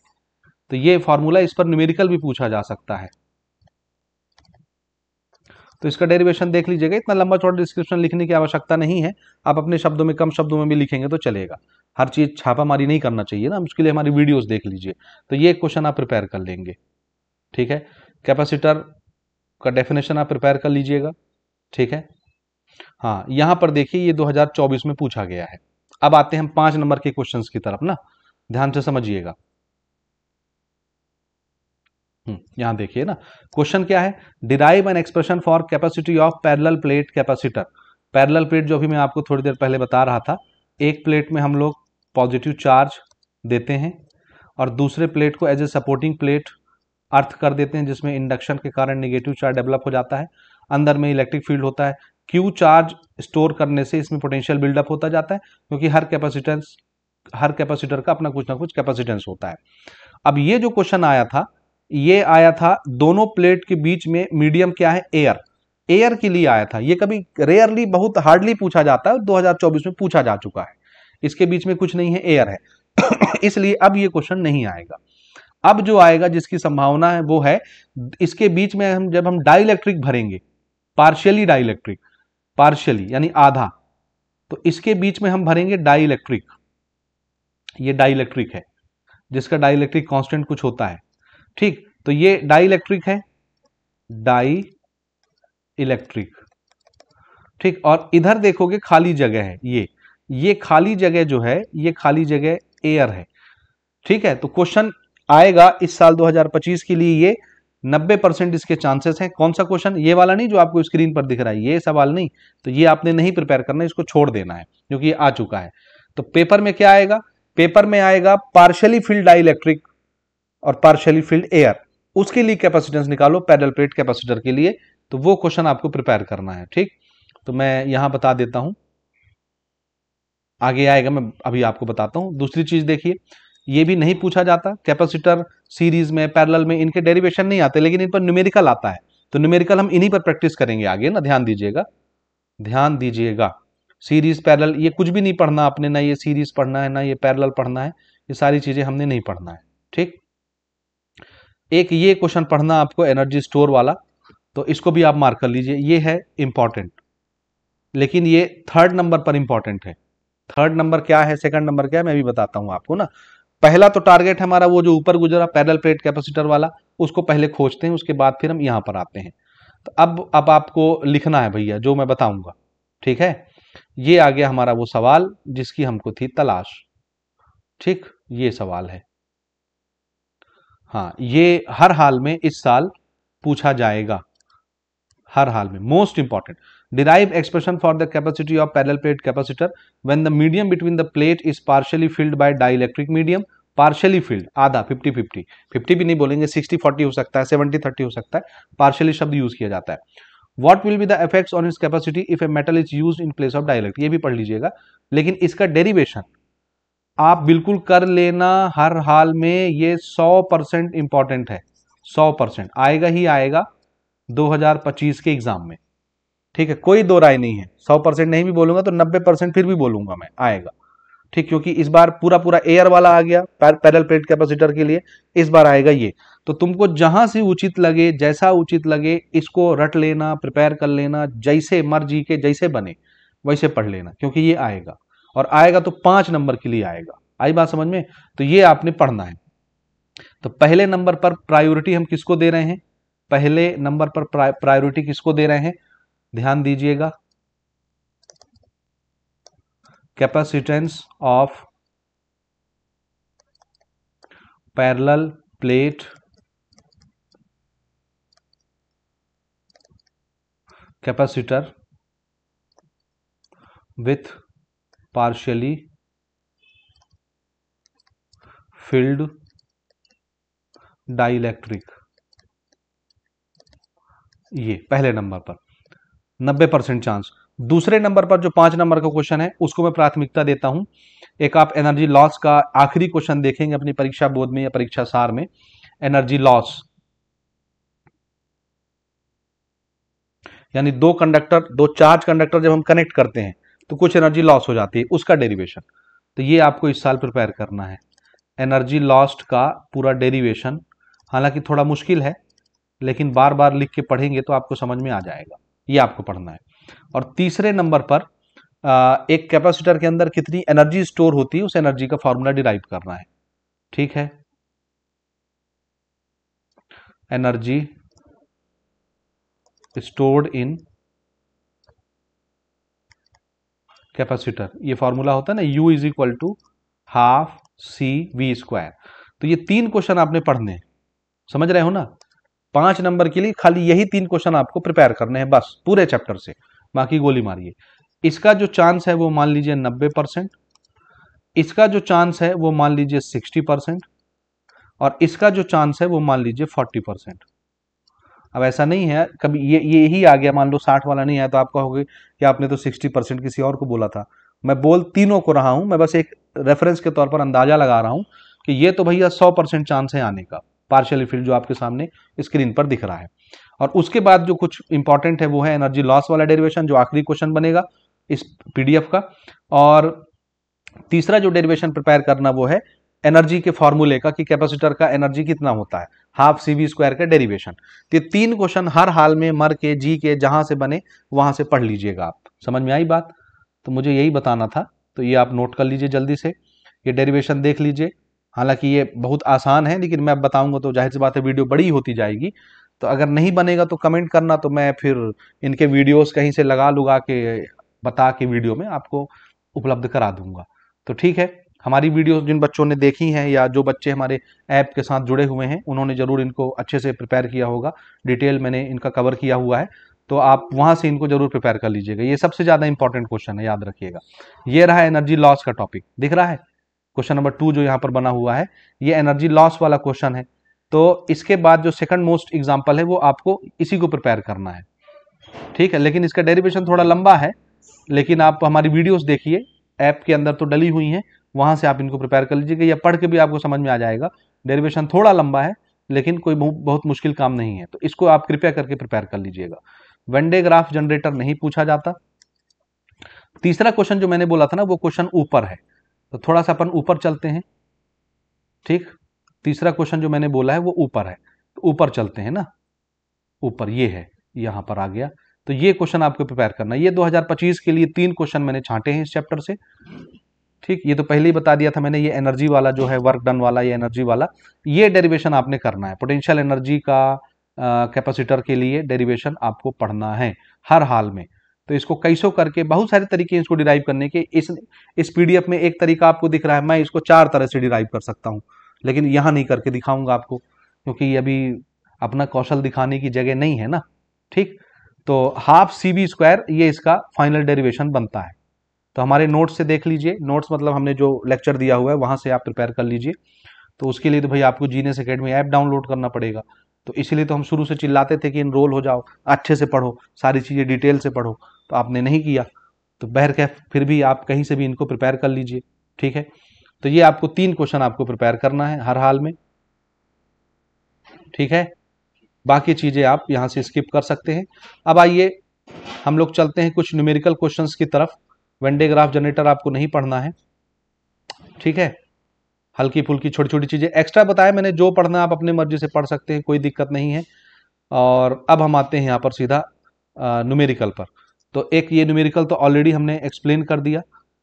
तो ये फॉर्मूला, इस पर न्यूमेरिकल भी पूछा जा सकता है। तो इसका डेरिवेशन देख लीजिएगा, इतना लंबा चौड़ा डिस्क्रिप्शन लिखने की आवश्यकता नहीं है। आप अपने शब्दों में, कम शब्दों में भी लिखेंगे तो चलेगा। हर चीज छापामारी नहीं करना चाहिए ना, उसके लिए हमारी वीडियोस देख लीजिए। तो ये क्वेश्चन आप प्रिपेयर कर लेंगे, ठीक है। कैपेसिटर का डेफिनेशन आप प्रिपेयर कर लीजिएगा, ठीक है। हाँ, यहां पर देखिए ये 2024 में पूछा गया है। अब आते हैं हम 5 नंबर के क्वेश्चंस की तरफ ना, ध्यान से समझिएगा। यहां देखिए ना, क्वेश्चन क्या है, derive an expression for capacity of parallel plate capacitor. Parallel plate जो भी मैं आपको थोड़ी देर पहले बता रहा था, एक प्लेट में हम लोग पॉजिटिव चार्ज देते हैं और दूसरे प्लेट को एज ए सपोर्टिंग प्लेट अर्थ कर देते हैं, जिसमें इंडक्शन के कारण नेगेटिव चार्ज डेवलप हो जाता है, अंदर में इलेक्ट्रिक फील्ड होता है। क्यू चार्ज स्टोर करने से इसमें पोटेंशियल बिल्डअप होता जाता है, क्योंकि हर कैपेसिटर का अपना कुछ ना कुछ कैपेसिटेंस होता है। अब ये जो क्वेश्चन आया था, ये आया था दोनों प्लेट के बीच में मीडियम क्या है, एयर। एयर के लिए आया था, ये कभी रेयरली, बहुत हार्डली पूछा जाता है, 2024 में पूछा जा चुका है। इसके बीच में कुछ नहीं है, एयर है। इसलिए अब ये क्वेश्चन नहीं आएगा। अब जो आएगा, जिसकी संभावना है, वो है इसके बीच में हम जब हम डाइलेक्ट्रिक भरेंगे, पार्शियली डाइलेक्ट्रिक, पार्शियली यानी आधा, तो इसके बीच में हम भरेंगे डाइलेक्ट्रिक। ये डाइलेक्ट्रिक है, जिसका डाइलेक्ट्रिक कांस्टेंट कुछ होता है, ठीक। तो ये डाइलेक्ट्रिक है, डाई इलेक्ट्रिक, ठीक। और इधर देखोगे खाली जगह है, ये खाली जगह जो है, ये खाली जगह एयर है, ठीक है। तो क्वेश्चन आएगा इस साल 2025 के लिए, ये 90% इसके चांसेस हैं। कौन सा क्वेश्चन, ये वाला नहीं जो आपको स्क्रीन पर दिख रहा है, ये सवाल नहीं। तो ये आपने नहीं प्रिपेयर करना, इसको छोड़ देना है क्योंकि ये आ चुका है। तो पेपर में क्या आएगा, पेपर में आएगा पार्शियली फील्ड डाइलेक्ट्रिक और पार्शियली फील्ड एयर। उसके लिए कैपेसिटेंस निकालो पैरेलल प्लेट कैपेसिटर के लिए, तो वो क्वेश्चन आपको प्रिपेयर करना है, ठीक। तो मैं यहां बता देता हूं, आगे आएगा, मैं अभी आपको बताता हूं। दूसरी चीज देखिए, ये भी नहीं पूछा जाता, कैपेसिटर सीरीज में, पैरेलल में इनके डेरिवेशन नहीं आते, लेकिन इन पर न्यूमेरिकल आता है। तो न्यूमेरिकल हम इन्हीं पर प्रैक्टिस करेंगे आगे ना, ध्यान दीजिएगा, ध्यान दीजिएगा। सीरीज पैरेलल ये कुछ भी नहीं पढ़ना आपने, ना ये सीरीज पढ़ना है, ना ये पैरेलल पढ़ना है, ये सारी चीजें हमने नहीं पढ़ना है, ठीक। एक ये क्वेश्चन पढ़ना आपको, एनर्जी स्टोर वाला, तो इसको भी आप मार्क कर लीजिए, ये है इंपॉर्टेंट, लेकिन ये 3rd नंबर पर इंपॉर्टेंट है। 3rd नंबर क्या है, 2nd नंबर क्या है, मैं भी बताता हूं आपको ना। पहला तो टारगेट हमारा वो जो ऊपर गुजरा पैरेलल प्लेट कैपेसिटर वाला, उसको पहले खोजते हैं, उसके बाद फिर हम यहां पर आते हैं। तो अब आपको लिखना है भैया जो मैं बताऊंगा, ठीक है। ये आ गया हमारा वो सवाल जिसकी हमको थी तलाश, ठीक, ये सवाल है। हाँ, ये हर हाल में इस साल पूछा जाएगा, हर हाल में। Most important, derive expression for the capacity of parallel plate capacitor when the medium between the plate is partially filled by dielectric medium. Partially field, आधा, 50-50, 50 भी नहीं बोलेंगे, 60-40 हो सकता है, 70-30 हो सकता है, पार्शियली शब्द यूज किया जाता है। What will be the effects on its capacity if a metal is used in place of dielectric, ये भी पढ़ लीजिएगा। लेकिन इसका डेरिवेशन आप बिल्कुल कर लेना हर हाल में, ये 100% इंपॉर्टेंट है, 100% आएगा ही आएगा। 2025 के एग्जाम में। ठीक है, कोई दो राय नहीं है, 100% नहीं भी बोलूंगा तो 90% फिर भी बोलूंगा मैं, आएगा। ठीक, क्योंकि इस बार पूरा पूरा एयर वाला आ गया पैरेलल प्लेट कैपेसिटर के लिए, इस बार आएगा ये। तो तुमको जहां से उचित लगे, जैसा उचित लगे, इसको रट लेना, प्रिपेयर कर लेना, जैसे मर्जी के जैसे बने वैसे पढ़ लेना, क्योंकि ये आएगा, और आएगा तो 5 नंबर के लिए आएगा। आई बात समझ में? तो ये आपने पढ़ना है। तो पहले नंबर पर प्रायोरिटी हम किसको दे रहे हैं? पहले नंबर पर प्रायोरिटी किसको दे रहे हैं? ध्यान दीजिएगा, capacitance of parallel plate capacitor with partially filled dielectric. ये पहले नंबर पर 90% चांस। दूसरे नंबर पर जो 5 नंबर का क्वेश्चन है उसको मैं प्राथमिकता देता हूं। एक आप एनर्जी लॉस का आखिरी क्वेश्चन देखेंगे अपनी परीक्षा बोर्ड में या परीक्षा सार में, एनर्जी लॉस, यानी दो चार्ज कंडक्टर जब हम कनेक्ट करते हैं तो कुछ एनर्जी लॉस हो जाती है, उसका डेरिवेशन। तो ये आपको इस साल प्रिपेयर करना है, एनर्जी लॉस्ट का पूरा डेरिवेशन। हालांकि थोड़ा मुश्किल है, लेकिन बार बार लिख के पढ़ेंगे तो आपको समझ में आ जाएगा, ये आपको पढ़ना है। और तीसरे नंबर पर एक कैपेसिटर के अंदर कितनी एनर्जी स्टोर होती है, उस एनर्जी का फॉर्मूला डिराइव करना है। ठीक है, एनर्जी स्टोर्ड इन कैपेसिटर, ये फॉर्मूला होता है ना, U is equal to half CV²। तो ये 3 क्वेश्चन आपने पढ़ने हैं, समझ रहे हो ना? 5 नंबर के लिए खाली यही 3 क्वेश्चन आपको प्रिपेयर करने हैं बस, पूरे चैप्टर से, बाकी गोली मारिए। इसका जो चांस है वो मान लीजिए 90%, इसका जो चांस है वो मान लीजिए 60%, और इसका जो चांस है वो मान लीजिए 40%। अब ऐसा नहीं है कभी ये ही आ गया, मान लो 60 वाला नहीं आया तो आप कहोगे कि आपने तो 60% किसी और को बोला था। मैं बोल तीनों को रहा हूं, मैं बस एक रेफरेंस के तौर पर अंदाजा लगा रहा हूं कि ये तो भैया 100% चांस है आने का, पार्शियली फील्ड जो आपके सामने स्क्रीन पर दिख रहा है। और उसके बाद जो कुछ इंपॉर्टेंट है वो है एनर्जी लॉस वाला डेरिवेशन, जो आखिरी क्वेश्चन बनेगा इस पीडीएफ का। और तीसरा जो डेरिवेशन प्रिपेयर करना वो है एनर्जी के फॉर्मूले का, कि कैपेसिटर का एनर्जी कितना होता है, हाफ CV² का डेरिवेशन। तो ये 3 क्वेश्चन हर हाल में मर के जी के जहां से बने वहां से पढ़ लीजिएगा आप। समझ में आई बात? तो मुझे यही बताना था, तो ये आप नोट कर लीजिए जल्दी से, ये डेरिवेशन देख लीजिए। हालांकि ये बहुत आसान है, लेकिन मैं बताऊंगा तो जाहिर सी बात है वीडियो बड़ी होती जाएगी। तो अगर नहीं बनेगा तो कमेंट करना, तो मैं फिर इनके वीडियोस कहीं से लगा के बता के वीडियो में आपको उपलब्ध करा दूंगा। तो ठीक है, हमारी वीडियो जिन बच्चों ने देखी हैं या जो बच्चे हमारे ऐप के साथ जुड़े हुए हैं उन्होंने जरूर इनको अच्छे से प्रिपेयर किया होगा, डिटेल मैंने इनका कवर किया हुआ है, तो आप वहां से इनको जरूर प्रिपेयर कर लीजिएगा। ये सबसे ज्यादा इंपॉर्टेंट क्वेश्चन है, याद रखिएगा। ये रहा एनर्जी लॉस का टॉपिक, दिख रहा है क्वेश्चन नंबर 2 जो यहाँ पर बना हुआ है, ये एनर्जी लॉस वाला क्वेश्चन है। तो इसके बाद जो सेकंड मोस्ट एग्जाम्पल है वो आपको इसी को प्रिपेयर करना है। ठीक है, लेकिन इसका डेरिवेशन थोड़ा लंबा है, लेकिन आप हमारी वीडियोस देखिए, ऐप के अंदर तो डली हुई हैं, वहां से आप इनको प्रिपेयर कर लीजिएगा, या पढ़ के भी आपको समझ में आ जाएगा। डेरिवेशन थोड़ा लंबा है, लेकिन कोई बहुत मुश्किल काम नहीं है, तो इसको आप कृपया करके प्रिपेयर कर लीजिएगा। वेन डे ग्राफ जनरेटर नहीं पूछा जाता। तीसरा क्वेश्चन जो मैंने बोला था ना, वो क्वेश्चन ऊपर है, तो थोड़ा सा अपन ऊपर चलते हैं। ठीक, तीसरा क्वेश्चन जो मैंने बोला है वो ऊपर है, तो ऊपर चलते हैं ना, ऊपर ये है, यहां पर आ गया। तो ये क्वेश्चन आपको प्रिपेयर करना है। ये 2025 के लिए 3 क्वेश्चन मैंने छांटे हैं इस चैप्टर से। ठीक, ये तो पहले ही बता दिया था मैंने, ये एनर्जी वाला जो है, वर्क डन वाला, ये एनर्जी वाला, ये डेरिवेशन आपने करना है। पोटेंशियल एनर्जी का कैपेसिटर के लिए डेरिवेशन आपको पढ़ना है हर हाल में। तो इसको कैसो करके, बहुत सारे तरीके इसको डिराइव करने के, इस पीडीएफ में एक तरीका आपको दिख रहा है, मैं इसको 4 तरह से डिराइव कर सकता हूं, लेकिन यहां नहीं करके दिखाऊंगा आपको, क्योंकि अभी अपना कौशल दिखाने की जगह नहीं है ना। ठीक, तो हाफ CV² ये इसका फाइनल डेरिवेशन बनता है। तो हमारे नोट्स से देख लीजिए, नोट्स मतलब हमने जो लेक्चर दिया हुआ है वहां से आप प्रिपेयर कर लीजिए। तो उसके लिए तो भाई आपको जीनियस एकेडमी ऐप डाउनलोड करना पड़ेगा, तो इसीलिए तो हम शुरू से चिल्लाते थे कि इनरोल हो जाओ, अच्छे से पढ़ो, सारी चीज़ें डिटेल से पढ़ो, तो आपने नहीं किया। तो बहरकैफ फिर भी आप कहीं से भी इनको प्रिपेयर कर लीजिए। ठीक है, तो ये आपको 3 क्वेश्चन आपको प्रिपेयर करना है हर हाल में। ठीक है, बाकी चीज़ें आप यहाँ से स्किप कर सकते हैं। अब आइए हम लोग चलते हैं कुछ न्यूमेरिकल क्वेश्चंस की तरफ। वेन डे ग्राफ जनरेटर आपको नहीं पढ़ना है, ठीक है। हल्की फुल्की छोटी छोटी चीज़ें एक्स्ट्रा बताया मैंने, जो पढ़ना आप अपनी मर्जी से पढ़ सकते हैं, कोई दिक्कत नहीं है। और अब हम आते हैं यहाँ पर सीधा न्यूमेरिकल पर। तो एक ये न्यूमेरिकल तो ऑलरेडी हमने एक्सप्लेन कर दिया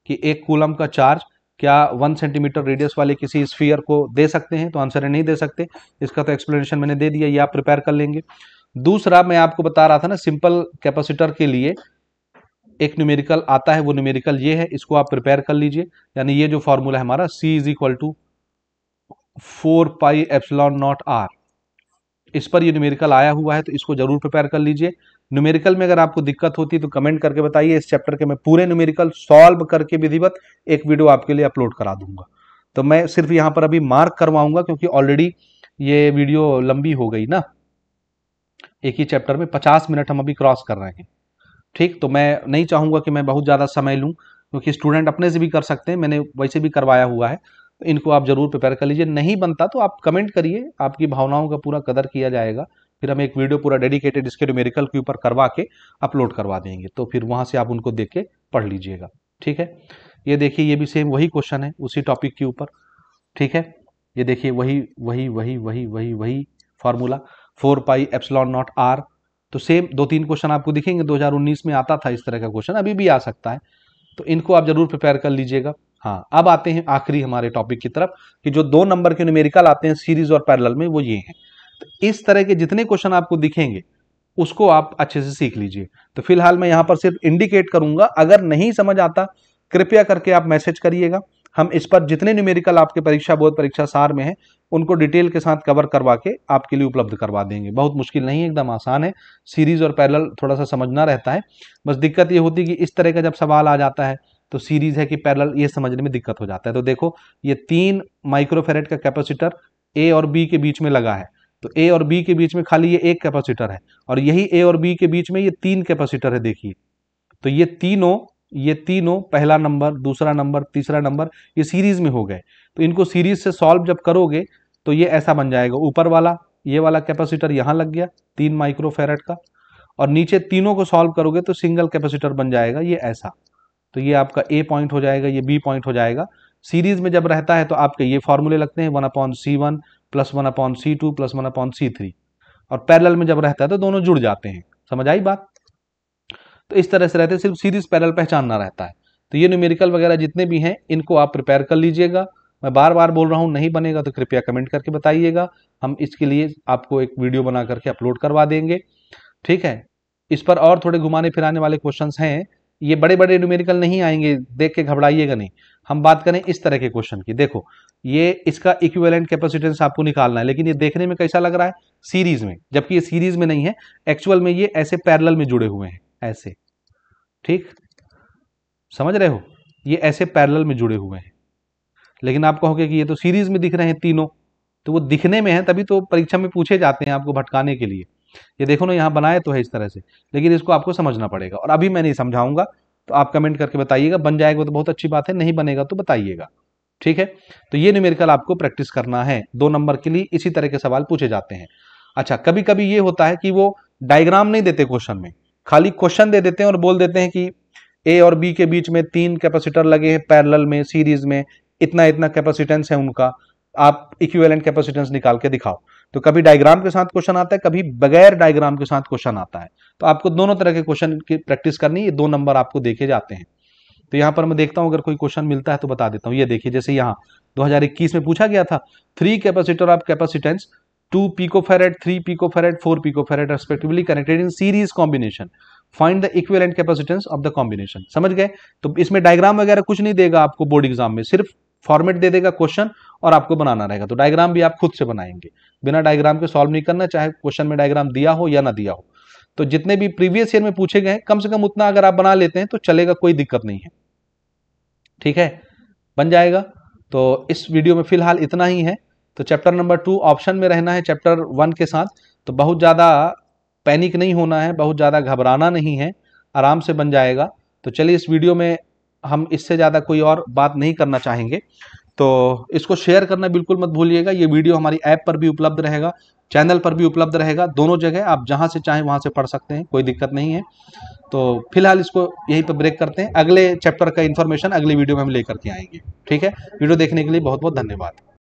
कि एक कूलम का चार्ज क्या 1 सेंटीमीटर रेडियस वाले किसी स्फीयर को दे सकते हैं, तो आंसर है नहीं दे सकते। इसका तो एक्सप्लेनेशन मैंने दे दिया, ये आप प्रिपेयर कर लेंगे। दूसरा मैं आपको बता रहा था ना, सिंपल कैपेसिटर के लिए एक न्यूमेरिकल आता है, वो न्यूमेरिकल ये है, इसको आप प्रिपेयर कर लीजिए। यानी ये जो फॉर्मूला है हमारा C is equal to 4πε0r, इस पर ये न्यूमेरिकल आया हुआ है, तो इसको जरूर प्रिपेयर कर लीजिए। न्यूमेरिकल में अगर आपको दिक्कत होती है तो कमेंट करके बताइए, इस चैप्टर के मैं पूरे न्यूमेरिकल सॉल्व करके विधिवत एक वीडियो आपके लिए अपलोड करा दूंगा। तो मैं सिर्फ यहाँ पर अभी मार्क करवाऊंगा, क्योंकि ऑलरेडी ये वीडियो लंबी हो गई ना, एक ही चैप्टर में 50 मिनट हम अभी क्रॉस कर रहे हैं, ठीक। तो मैं नहीं चाहूंगा कि मैं बहुत ज़्यादा समय लूँ, क्योंकि स्टूडेंट अपने से भी कर सकते हैं, मैंने वैसे भी करवाया हुआ है। तो इनको आप जरूर प्रिपेयर कर लीजिए। नहीं बनता तो आप कमेंट करिए, आपकी भावनाओं का पूरा कदर किया जाएगा। फिर हम एक वीडियो पूरा डेडिकेटेड इसके न्यूमेरिकल के ऊपर करवा के अपलोड करवा देंगे, तो फिर वहाँ से आप उनको देख के पढ़ लीजिएगा, ठीक है। ये देखिए, ये भी सेम वही क्वेश्चन है उसी टॉपिक के ऊपर, ठीक है। ये देखिए वही वही वही वही वही वही फॉर्मूला 4πε0r। तो सेम 2-3 क्वेश्चन आपको दिखेंगे, 2019 में आता था इस तरह का क्वेश्चन, अभी भी आ सकता है, तो इनको आप जरूर प्रिपेयर कर लीजिएगा। हाँ, अब आते हैं आखिरी हमारे टॉपिक की तरफ, कि जो 2 नंबर के न्यूमेरिकल आते हैं सीरीज और पैरेलल में, वो ये हैं। तो इस तरह के जितने क्वेश्चन आपको दिखेंगे उसको आप अच्छे से सीख लीजिए। तो फिलहाल मैं यहाँ पर सिर्फ इंडिकेट करूंगा, अगर नहीं समझ आता कृपया करके आप मैसेज करिएगा। हम इस पर जितने न्यूमेरिकल आपके परीक्षा बोर्ड परीक्षा सार में है उनको डिटेल के साथ कवर करवा के आपके लिए उपलब्ध करवा देंगे। बहुत मुश्किल नहीं है, एकदम आसान है। सीरीज और पैरेलल थोड़ा सा समझना रहता है, बस दिक्कत ये होती है कि इस तरह का जब सवाल आ जाता है तो सीरीज है कि पैरेलल, ये समझने में दिक्कत हो जाता है। तो देखो, ये 3 माइक्रोफेरेड का कैपेसिटर ए और बी के बीच में लगा है, तो ए और बी के बीच में खाली ये एक कैपेसिटर है, और यही ए और बी के बीच में ये 3 कैपेसिटर है। देखिए, तो ये तीनों पहला नंबर, दूसरा नंबर, तीसरा नंबर, ये सीरीज में हो गए। तो इनको सीरीज से सॉल्व जब करोगे तो ये ऐसा बन जाएगा, ऊपर वाला ये वाला कैपेसिटर यहां लग गया 3 माइक्रोफेरेड का, और नीचे तीनों को सॉल्व करोगे तो सिंगल कैपेसिटर बन जाएगा ये ऐसा। तो ये आपका ए पॉइंट हो जाएगा, ये बी पॉइंट हो जाएगा। सीरीज में जब रहता है तो आपके ये फॉर्मूले लगते हैं 1/C1 plus 1/C2 plus 1/C3, और पैरेलल में जब रहता है तो दोनों जुड़ जाते हैं। समझ आई बात? तो इस तरह से रहते हैं, सिर्फ सीरीज पैरेलल पहचानना रहता है। तो ये न्यूमेरिकल वगैरह जितने भी हैं इनको आप प्रिपेयर कर लीजिएगा। मैं बार बार बोल रहा हूँ, नहीं बनेगा तो कृपया कमेंट करके बताइएगा, हम इसके लिए आपको एक वीडियो बना करके अपलोड करवा देंगे, ठीक है। इस पर और थोड़े घुमाने फिराने वाले क्वेश्चंस हैं, ये बड़े बड़े न्यूमेरिकल नहीं आएंगे, देख के घबराइएगा नहीं। हम बात करें इस तरह के क्वेश्चन की। देखो, ये इसका इक्विवेलेंट कैपेसिटेंस आपको निकालना है, लेकिन ये देखने में कैसा लग रहा है? सीरीज में, जबकि ये सीरीज में नहीं है, एक्चुअल में ये ऐसे पैरेलल में जुड़े हुए हैं, ऐसे, ठीक, समझ रहे हो? ये ऐसे पैरेलल में जुड़े हुए हैं, लेकिन आप कहोगे कि ये तो सीरीज में दिख रहे हैं तीनों, तो वो दिखने में है, तभी तो परीक्षा में पूछे जाते हैं आपको भटकाने के लिए। ये देखो ना, यहाँ बनाए तो है इस तरह से, लेकिन इसको आपको समझना पड़ेगा, और अभी मैं नहीं समझाऊंगा, तो आप कमेंट करके बताइएगा। बन जाएगा तो बहुत अच्छी बात है, नहीं बनेगा तो बताइएगा, ठीक है। तो ये न्यूमेरिकल आपको प्रैक्टिस करना है, 2 नंबर के लिए इसी तरह के सवाल पूछे जाते हैं। अच्छा, कभी कभी ये होता है कि वो डायग्राम नहीं देते क्वेश्चन में, खाली क्वेश्चन दे देते हैं और बोल देते हैं कि ए और बी के बीच में 3 कैपेसिटर लगे हैं पैरेलल में, सीरीज में, इतना इतना कैपेसिटेंस है उनका, आप इक्विवेलेंट कैपेसिटेंस निकाल के दिखाओ। तो कभी डायग्राम के साथ क्वेश्चन आता है, कभी बगैर डायग्राम के साथ क्वेश्चन आता है। तो आपको दोनों तरह के क्वेश्चन की प्रैक्टिस करनी है, 2 नंबर आपको देखे जाते हैं। तो यहाँ पर मैं देखता हूँ, अगर कोई क्वेश्चन मिलता है तो बता देता हूँ। ये देखिए, जैसे यहाँ 2021 में पूछा गया था, 3 capacitor of capacitance 2 picofarad, 3 picofarad, 4 picofarad respectively connected in series combination, find the equivalent capacitance of the combination. समझ गए? तो इसमें डायग्राम वगैरह कुछ नहीं देगा आपको बोर्ड एग्जाम में, सिर्फ फॉर्मेट दे देगा क्वेश्चन और आपको बनाना रहेगा। तो डायग्राम भी आप खुद से बनाएंगे, बिना डायग्राम के सॉल्व नहीं करना, चाहे क्वेश्चन में डायग्राम दिया हो या ना दिया हो। तो जितने भी प्रीवियस ईयर में पूछे गए कम से कम उतना अगर आप बना लेते हैं तो चलेगा, कोई दिक्कत नहीं है, ठीक है, बन जाएगा। तो इस वीडियो में फिलहाल इतना ही है। तो चैप्टर नंबर 2 ऑप्शन में रहना है चैप्टर 1 के साथ, तो बहुत ज़्यादा पैनिक नहीं होना है, बहुत ज़्यादा घबराना नहीं है, आराम से बन जाएगा। तो चलिए, इस वीडियो में हम इससे ज़्यादा कोई और बात नहीं करना चाहेंगे, तो इसको शेयर करना बिल्कुल मत भूलिएगा। ये वीडियो हमारी ऐप पर भी उपलब्ध रहेगा, चैनल पर भी उपलब्ध रहेगा। दोनों जगह आप जहां से चाहें वहां से पढ़ सकते हैं, कोई दिक्कत नहीं है। तो फिलहाल इसको यहीं पर ब्रेक करते हैं, अगले चैप्टर का इन्फॉर्मेशन अगली वीडियो में हम लेकर के आएंगे। ठीक है, वीडियो देखने के लिए बहुत बहुत धन्यवाद।